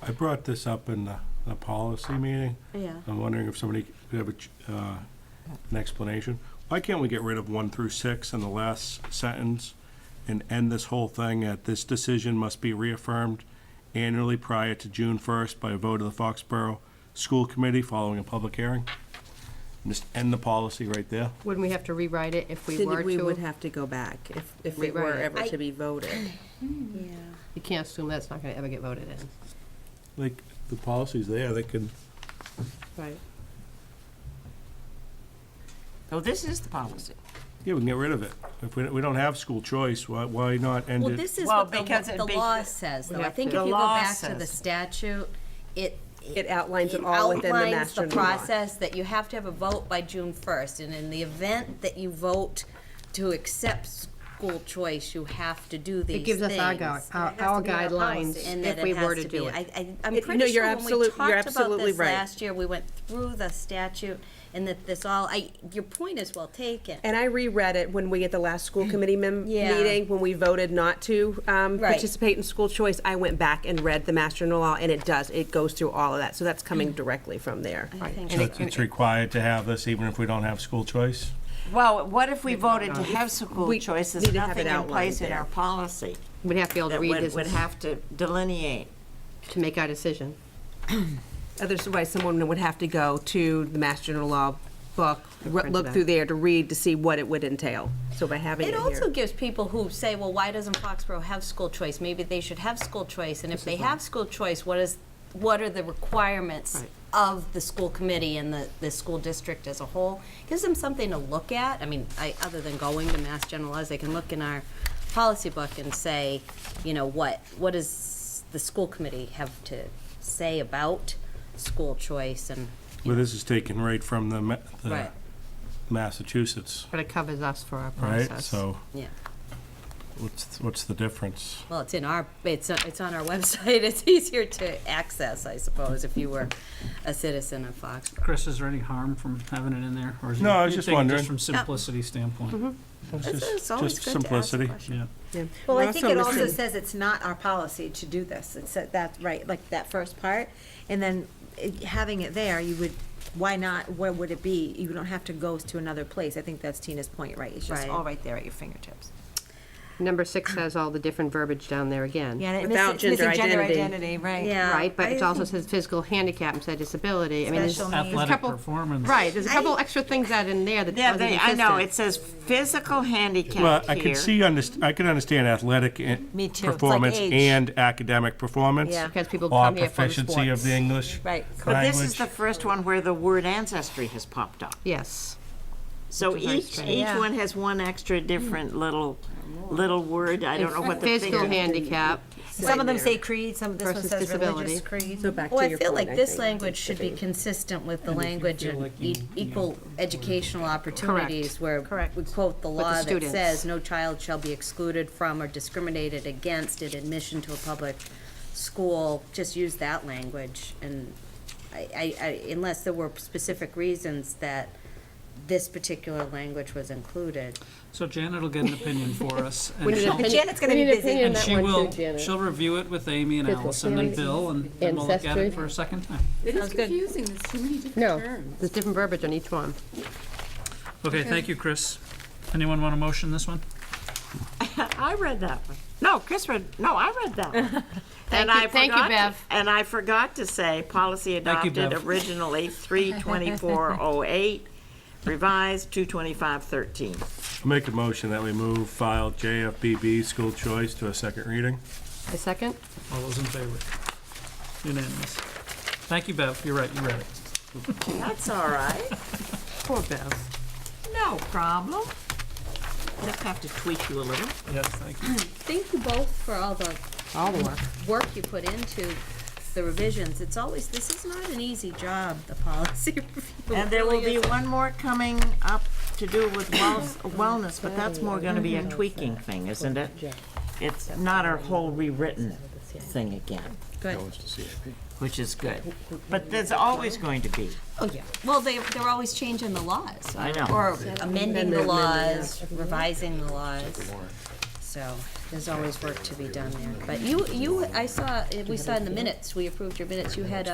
I brought this up in the policy meeting.
Yeah.
I'm wondering if somebody could have an explanation. Why can't we get rid of 1 through 6 in the last sentence and end this whole thing at this decision must be reaffirmed annually prior to June 1st by a vote of the Foxborough School Committee following a public hearing. And just end the policy right there.
Wouldn't we have to rewrite it if we
Then
were
we
to?
would have to go back if it
Rewrite
were
it.
ever to be voted.
Yeah.
You can't assume that's not gonna ever get voted in.
Like, the policy's there, they can,
Right.
Oh, this is the policy.
yeah, we can get rid of it. If we don't have school choice, why not end
Well,
it?
this is
Well,
what
because
the
it
law says,
We
though. I
have
think
to-
if
The
you go
law
back to the
says-
statute,
It outlines it all within the
outlines
master
the
law.
process that you have to have a vote by June 1st. And in the event that you vote to accept school choice, you have to do these things.
It gives us our
And
guidelines
that
if we
it has
were to do
be.
it.
I'm
It-
pretty
no,
sure
you're
when we
absolute-
talked
you're
about
absolutely
this
right.
last year, we went through the statute, and that this all, your point is well taken.
And I reread it when we, at the last school committee
Yeah.
meeting, when we voted not to participate in school choice, I went back and read the master general law, and it goes through all of that. So that's coming directly from there.
I think
So it's required to have this even if we don't have school choice?
Well, what if we voted to have school
We
choice? There's
need to have
nothing
it
in
outlined
place in
there.
our policy
We'd have to be able to
that
read this
would have to delineate.
to make our decision.
Otherwise, someone would have to go to the master general law book,
print
look
it
through
out.
there to read to see what it would entail. So by having it
It also
here.
gives people who say, well, why doesn't Foxborough have school choice? Maybe they should have school choice, and if they have school choice, what are the requirements
Right.
of the school committee and the school district as a whole? Gives them something to look at. I mean, other than going to Mass General Laws, they can look in our policy book and say, what does the school committee have to say about school choice and,
Well, this is taken right from the
right,
Massachusetts,
But it covers us for our
right?
process.
So
yeah.
what's the difference?
Well, it's on our website. It's easier to access, I suppose, if you were a citizen of Foxborough.
Chris, is there any harm from having it in there? Or is
No,
it-
I was
you
just
think
wondering.
Just from simplicity standpoint?
It's
It's always
just
good to ask the
simplicity.
question.
Yeah.
Well, I think
Also
it also
missing-
says it's not our policy to do this. It said that, right, like that first part. And then having it there, why not, where would it be? You don't have to go to another place. I think that's Tina's point, right? It's just
Right.
all right there at your fingertips.
Number 6 has all the different verbiage down there again.
Yeah, and it
Without
it's missing
gender
gender
identity.
identity, right?
Yeah.
Right, but it
I
also
think-
says physical handicap instead of disability. I mean, there's
Special needs.
Athletic
couple-
performance.
right, there's a couple extra things that in there that
Yeah,
wasn't
I know,
consistent.
it says physical handicap
Well, I
here.
I can understand athletic
Me too. It's like
performance
age.
and academic performance.
Yeah.
Because people
Or
come here for the
proficiency of
sports.
the English
Right.
But this is
language.
the first one where the word ancestry has popped up.
Yes.
So
Which is very
each
strange.
one has one extra different little word. I don't know what the
Physical
thing is.
handicap.
Some of them say creed, this one
Versus
says
disability.
religious creed.
So back
Well,
to
I
your
feel
point,
like this
think.
language should be consistent with the
And if you
language
feel
in
like you-
equal educational opportunities, where we quote the
With the
law that
students.
says, no child shall be excluded from or discriminated against in admission to a public school. Just use that language, and unless there were specific reasons that this particular language was included.
So Janet will get an opinion for us. and
We need an
she'll-
opinion-
Janet's gonna
we
be
need an
busy.
opinion on
And
that
she
one
will,
too, Janet.
she'll review it with Amy and
Physical
Allison and
handicap.
Bill, and then we'll look at
Ancestry.
it for a second time.
It is
Sounds good.
confusing, there's too many different
No,
terms.
there's different verbiage on each one.
Okay, thank you, Chris. Anyone want to motion this one?
I read that one. No, Chris read, no, I read that one. And I
Thank you,
forgot-
Bev.
And I forgot to say, policy
Thank you,
adopted
Bev.
originally 3/24/08, revised 2/25/13.
Make a motion that we move file JFBB school choice to a second reading.
A second?
All those in favor? Unanimous. Thank you, Bev. You're right, you read it.
That's all right.
Poor Bev.
No problem. Just have to tweak you a little.
Yes, thank you.
Thank you both for all the work you put into the revisions. This is not an easy job, the policy review.
And
It
there will
really
be
isn't.
one more coming up to do with wellness, but that's more gonna be a tweaking thing, isn't it? It's not a whole rewritten thing again,
Good.
which is good. But there's always going to be.
Oh, yeah. Well, they're always changing the laws.
I know.
Or amending the
Amendment,
laws, revising the laws. So there's always work to be done there. But we saw in the minutes, we approved your minutes, you had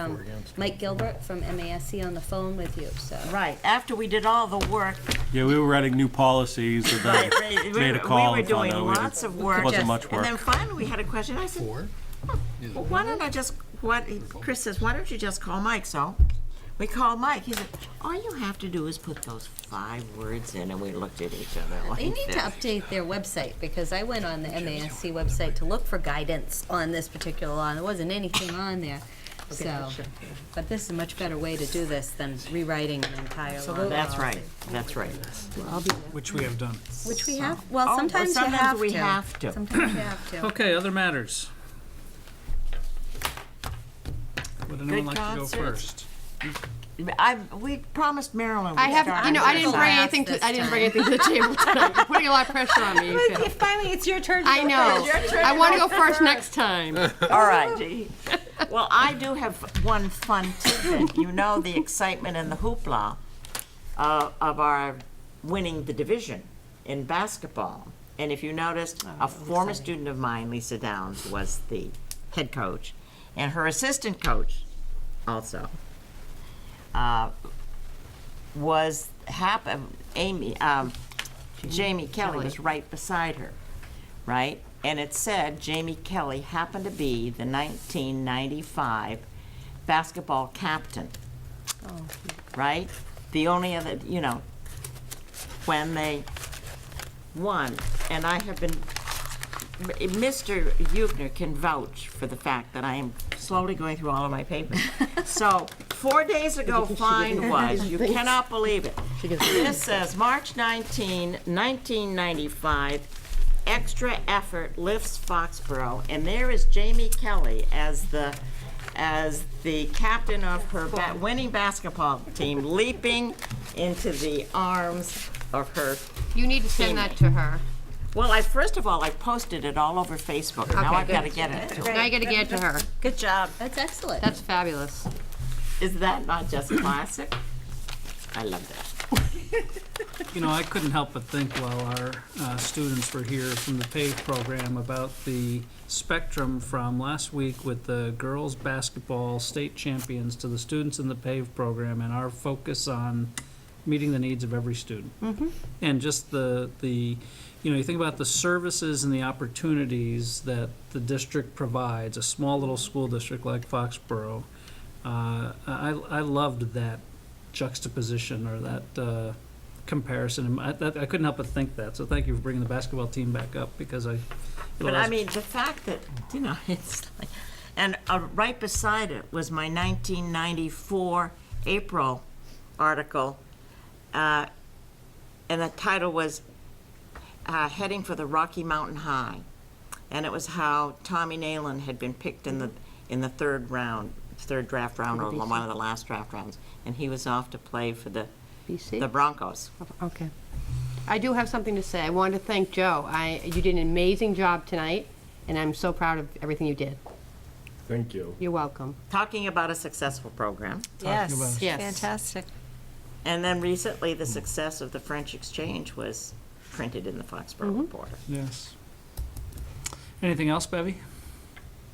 Mike Gilbert from MASC on the phone with you, so.
Right, after we did all the work,
Yeah, we were writing new policies and
right,
then made a call
we were
and found
doing
out
lots of work.
it wasn't much
And
work.
then finally we had a question, I said,
Four?
Well, why don't I just, Chris says, why don't you just call Mike? So we called Mike. He said, all you have to do is put those 5 words in, and we looked at each other like
They need to
this.
update their website, because I went on the MASC website to look for guidance on this particular law, and there wasn't anything on there. So, but this is a much better way to do this than rewriting an entire law.
That's right, that's right.
Which we have done.
Which we have, well,
Oh,
sometimes you
sometimes
have
we
to.
have to.
Sometimes you have to.
Okay, other matters. Would anyone
Good
like to go
concerts.
first?
We promised Marilyn.
I
we'd
have,
start
you know,
on
I didn't
this
bring
side.
anything to, I didn't bring anything to the table tonight. You're putting a lot of pressure on me. you feel.
Finally, it's your turn to
I
go
know.
first.
I want to go first next time.
All right, Dee. Well, I do have one fun tidbit. You know the excitement and the hoopla of our winning the division in basketball. And if you noticed, a former student of mine, Lisa Downs, was the head coach, and her assistant coach also was Jamie Kelly was right beside her, right? And it said Jamie Kelly happened to be the 1995 basketball captain, right? The only other, you know, when they won. And I have been, Mr. Eubner can vouch for the fact that I am slowly going through all of my papers. So 4 days ago, fine was, you cannot believe it. This says March 19, 1995, extra effort lifts Foxborough, and there is Jamie Kelly as the captain of her winning basketball team, leaping into the arms of her.
You need to send that to her.
Well, first of all, I posted it all over Facebook. Now
Okay,
I've got to
good.
get it to her.
Now you got to get it to her.
Good job.
That's excellent.
That's fabulous.
Is that not just classic? I love that.
You know, I couldn't help but think while our students were here from the PAVE program about the spectrum from last week with the girls' basketball state champions to the students in the PAVE program and our focus on meeting the needs of every student. And just the you know, you think about the services and the opportunities that the district provides, a small little school district like Foxborough. I loved that juxtaposition or that comparison. I couldn't help but think that. So thank you for bringing the basketball team back up, because
But I mean, the fact that, you know, it's like, and right beside it was my 1994 April article, and the title was Heading for the Rocky Mountain High. And it was how Tommy Nalen had been picked in the third draft round, or one of the last draft rounds, and he was off to play for the Broncos.
Okay. I do have something to say. I wanted to thank Joe. You did an amazing job tonight, and I'm so proud of everything you did.
Thank you.
You're welcome.
Talking about a successful program.
Yes,
Yes.
fantastic.
And then recently, the success of the French exchange was printed in the Foxborough Reporter.
yes. Anything else, Bevy?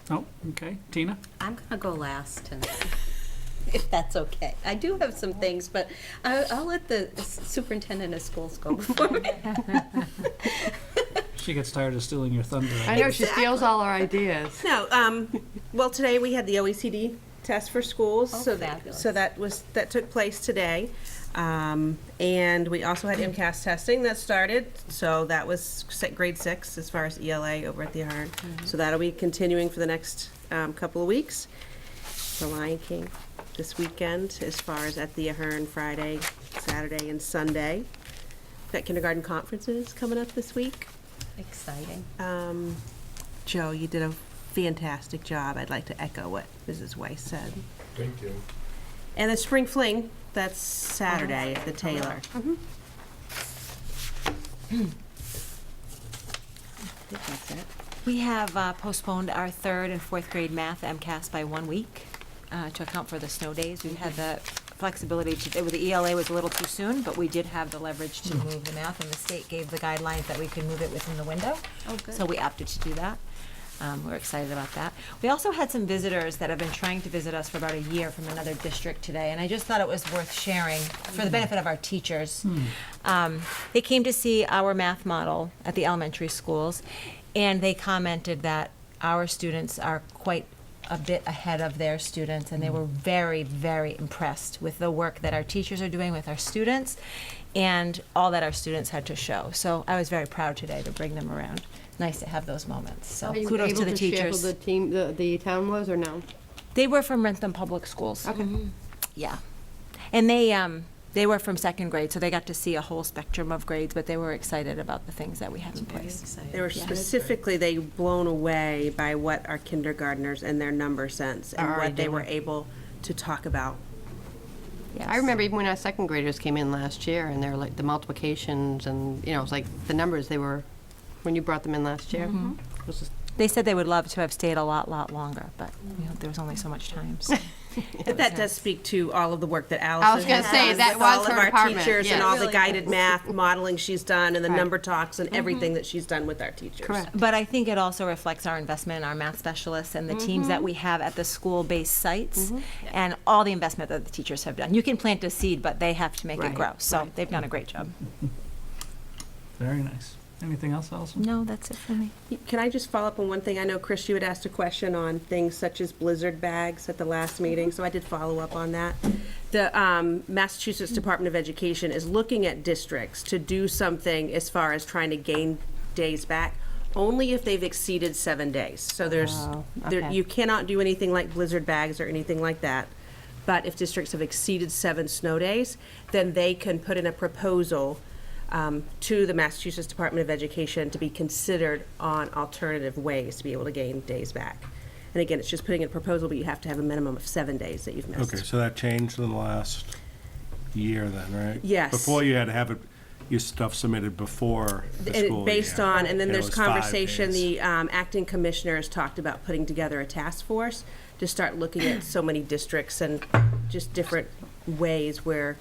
Oh, okay. Tina?
I'm gonna go last tonight, if that's okay. I do have some things, but I'll let the superintendent of schools go before me.
She gets tired of stealing your thunder.
I know, she steals all our ideas.
No, well, today we had the OECD test for schools,
Oh,
so
fabulous.
that took place today. And we also had MCAS testing that started, so that was grade 6 as far as ELA over at the Ahern. So that'll be continuing for the next couple of weeks. The Lion King this weekend, as far as at the Ahern Friday, Saturday, and Sunday. Got kindergarten conferences coming up this week.
Exciting.
Joe, you did a fantastic job. I'd like to echo what Mrs. Weiss said.
Thank you.
And the Spring Fling, that's Saturday at the Taylor.
I think that's it.
We have postponed our 3rd and 4th grade math MCAS by 1 week to account for the snow days. We had the flexibility the ELA was a little too soon, but we did have the leverage to move the math, and the state gave the guidelines that we could move it within the window.
Oh, good.
So we opted to do that. We're excited about that. We also had some visitors that have been trying to visit us for about a year from another district today, and I just thought it was worth sharing for the benefit of our teachers. They came to see our math model at the elementary schools, and they commented that our students are quite a bit ahead of their students, and they were very, very impressed with the work that our teachers are doing with our students and all that our students had to show. So I was very proud today to bring them around. Nice to have those moments. So
Are you
kudos
able
to the
share
teachers.
who the team, the town was, or no?
They were from Rentham Public Schools.
Okay.
Yeah. And they were from second grade, so they got to see a whole spectrum of grades, but they were excited about the things that we have in place.
They were specifically, they blown away by what our kindergartners and their number sense and what they were able to talk about.
I remember even when our second graders came in last year, and they're like the multiplications, and you know, it's like the numbers they were when you brought them in last year. It was just,
They said they would love to have stayed a lot longer, but there was only so much time. So.
That does speak to all of the work that Allison
I was gonna
has
say,
done
that
with
was
all
her
of our
department,
teachers and
yes.
all the
Really
guided math modeling she's done and the
Right.
number talks and everything that she's done with our teachers.
Correct.
But I think it also reflects our investment in our math specialists and the teams that we have at the school-based sites and all the investment that the teachers have done. You can plant a seed, but they have to make
Right.
it grow. So they've done a great job.
Very nice. Anything else, Allison?
No, that's it for me.
Can I just follow up on one thing? I know, Chris, you had asked a question on things such as blizzard bags at the last meeting, so I did follow up on that. The Massachusetts Department of Education is looking at districts to do something as far as trying to gain days back, only if they've exceeded 7 days. So
okay.
you cannot do anything like blizzard bags or anything like that. But if districts have exceeded 7 snow days, then they can put in a proposal to the Massachusetts Department of Education to be considered on alternative ways to be able to gain days back. And again, it's just putting in a proposal, but you have to have a minimum of 7 days that you've missed.
Okay, so that changed in the last year then, right?
Yes.
Before you had to have your stuff submitted before the
And
school
based
year.
on, and then
And it
there's
was 5
conversation,
days.
the acting commissioner has talked about putting together a task force to start looking at so many districts and just different ways where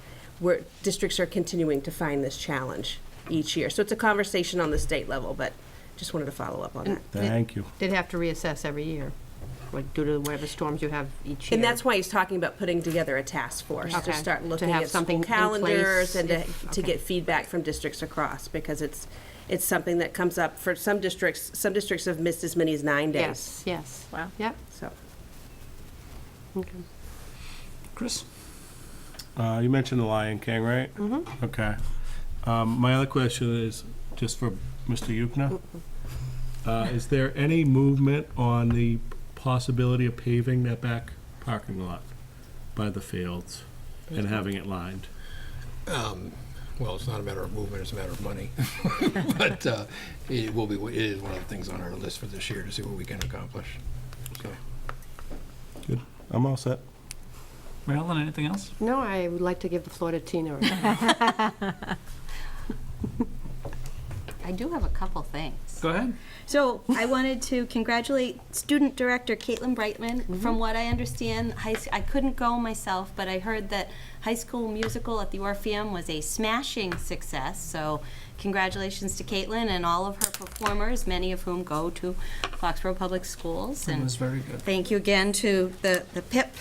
districts are continuing to find this challenge each year. So it's a conversation on the state level, but just wanted to follow up on that.
Thank you.
They'd have to reassess every year, like due to whatever storms you have each year.
And that's why he's talking about putting together a task force
Okay.
to start
To
looking
have
at
something
school
in
calendars
place
and to
if-
to
okay.
get feedback from districts across, because it's something that comes up for some districts. Some districts have missed as many as 9 days.
Yes, yes.
Wow.
Yep.
So.
Okay.
Chris?
You mentioned the Lion King, right?
Mm-hmm.
Okay. My other question is just for Mr. Yukna. Is there any movement on the possibility of paving that back parking lot by the fields and having it lined?
Well, it's not a matter of movement, it's a matter of money. But it is one of the things on our list for this year to see what we can accomplish. So.
Good. I'm all set.
Marilyn, anything else?
No, I would like to give the floor to Tina.
I do have a couple things.
Go ahead.
So I wanted to congratulate Student Director Caitlin Brightman. From what I understand, I couldn't go myself, but I heard that High School Musical at the Orpheum was a smashing success. So congratulations to Caitlin and all of her performers, many of whom go to Foxborough Public Schools.
It
And
was very good.
thank you again to the PIP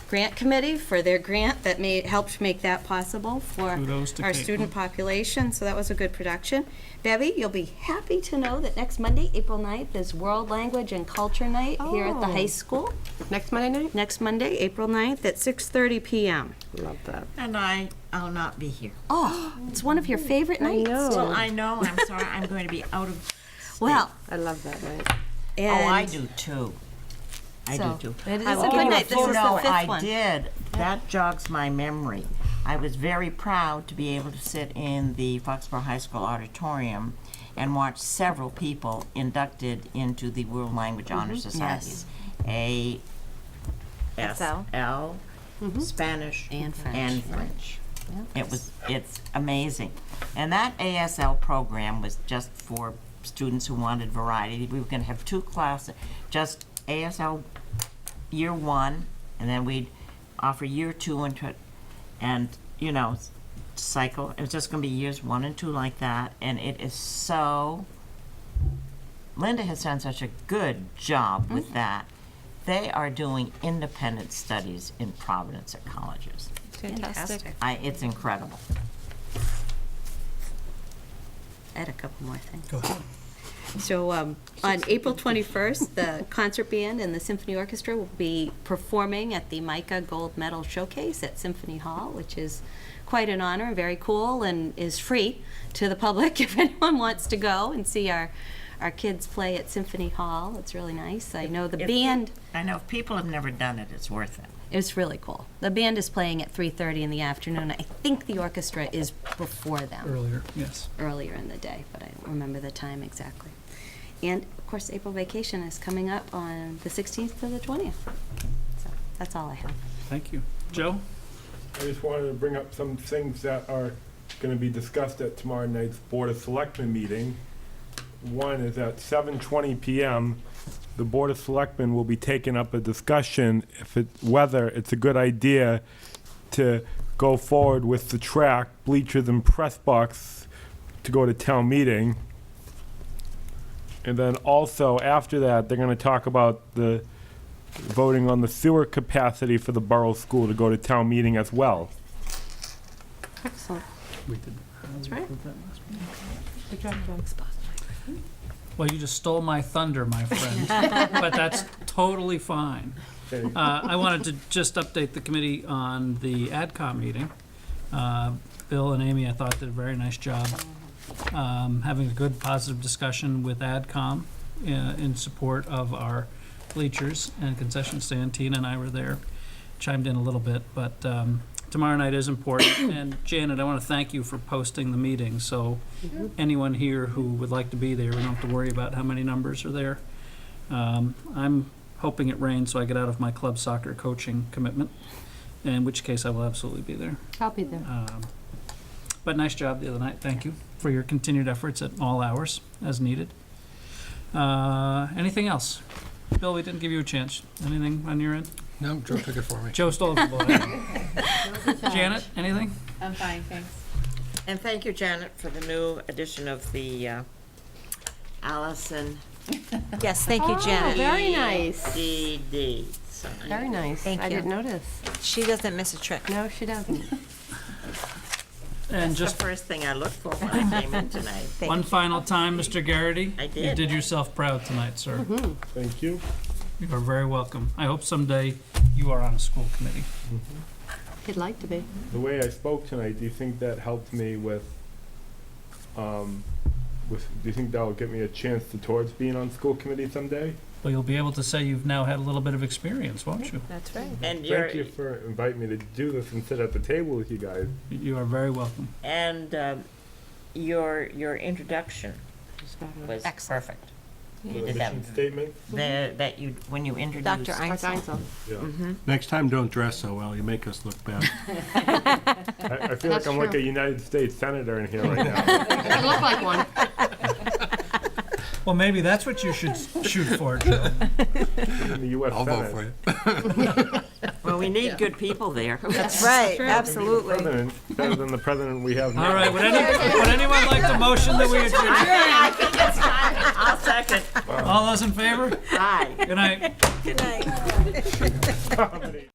grant committee for their grant that helped make that possible for
Kudos to
our
Caitlin.
student population. So that was a good production. Bevy, you'll be happy to know that next Monday, April 9th, is World Language and Culture Night here at the high school.
Next Monday night?
Next Monday, April 9th at 6:30 p.m.
Love that.
And I'll not be here.
Oh, it's one of your favorite nights.
Well, I know, I'm sorry, I'm going to be out of state.
Well,
I love that night.
Oh, I
and
do too. I
So,
do too.
it is
I
a
will
good
give you
night. This is the
photo.
fifth
I
one.
did. That jogs my memory. I was very proud to be able to sit in the Foxborough High School auditorium and watch several people inducted into the World Language Honor Societies. ASL, Spanish,
And French.
And French.
Yeah.
It's amazing. And that ASL program was just for students who wanted variety. We were going to have 2 classes, just ASL year 1, and then we'd offer year 2 and you know, cycle. It was just going to be years 1 and 2 like that, and it is so. Linda has done such a good job with that. They are doing independent studies in Providence at colleges.
Fantastic.
It's incredible.
I had a couple more things.
Go ahead.
So on April 21st, the concert band and the symphony orchestra will be performing at the Micah Gold Medal Showcase at Symphony Hall, which is quite an honor, very cool, and is free to the public if anyone wants to go and see our kids play at Symphony Hall. It's really nice. I know the band.
I know if people have never done it, it's worth it.
It's really cool. The band is playing at 3:30 in the afternoon. I think the orchestra is before them.
Earlier, yes.
Earlier in the day, but I don't remember the time exactly. And, of course, April vacation is coming up on the 16th to the 20th. So that's all I have.
Thank you. Joe?
I just wanted to bring up some things that are going to be discussed at tomorrow night's Board of Selectmen meeting. One is at 7:20 p.m. The Board of Selectmen will be taking up a discussion whether it's a good idea to go forward with the track, bleachers, and press box to go to town meeting. And then also after that, they're going to talk about the voting on the sewer capacity for the borough school to go to town meeting as well.
Excellent.
We did.
That's right.
Good job, John.
Well, you just stole my thunder, my friend, but that's totally fine. I wanted to just update the committee on the AdCom meeting. Bill and Amy, I thought, did a very nice job having a good, positive discussion with AdCom in support of our bleachers and concession stand. Tina and I were there, chimed in a little bit, but tomorrow night is important. And Janet, I want to thank you for posting the meeting, so anyone here who would like to be there, we don't have to worry about how many numbers are there. I'm hoping it rains so I get out of my club soccer coaching commitment, in which case I will absolutely be there.
I'll be there.
But nice job the other night. Thank you for your continued efforts at all hours as needed. Anything else? Bill, we didn't give you a chance. Anything on your end?
No, Joe took it for me.
Joe stole it. Janet, anything?
I'm fine, thanks.
And thank you, Janet, for the new edition of the Allison
Yes, thank you, Janet.
Very nice.
CD.
Very nice.
Thank
I
you.
didn't notice.
She doesn't miss a trick.
No, she doesn't.
And
That's
just
the first thing I looked for when I came in tonight.
one final time, Mr. Garrity.
I
You
did.
did yourself proud tonight, sir.
Thank you.
You are very welcome. I hope someday you are on a school committee.
He'd like to be.
The way I spoke tonight, do you think that helped me with, do you think that will get me a chance towards being on school committee someday?
Well, you'll be able to say you've now had a little bit of experience, won't you?
That's right.
And
Thank you for inviting me to do this and sit at the table with you guys.
You are very welcome.
your introduction was perfect. You did that.
Mission statement?
That you when you introduced
Dr. Einzel.
Yeah.
Next time, don't dress so well. You make us look bad.
I feel like I'm like a United States senator in here right now.
You look like one.
Well, maybe that's what you should shoot for, Joe.
In the U.S.
I'll
Senate.
vote for you.
Well, we need good people there.
That's right,
True.
absolutely.
President, better than the president we have now.
All right, would anyone like the motion that we adjourn?
I think it's time. I'll second.
All those in favor?
Aye.
Good night.
Good night.
Comedy.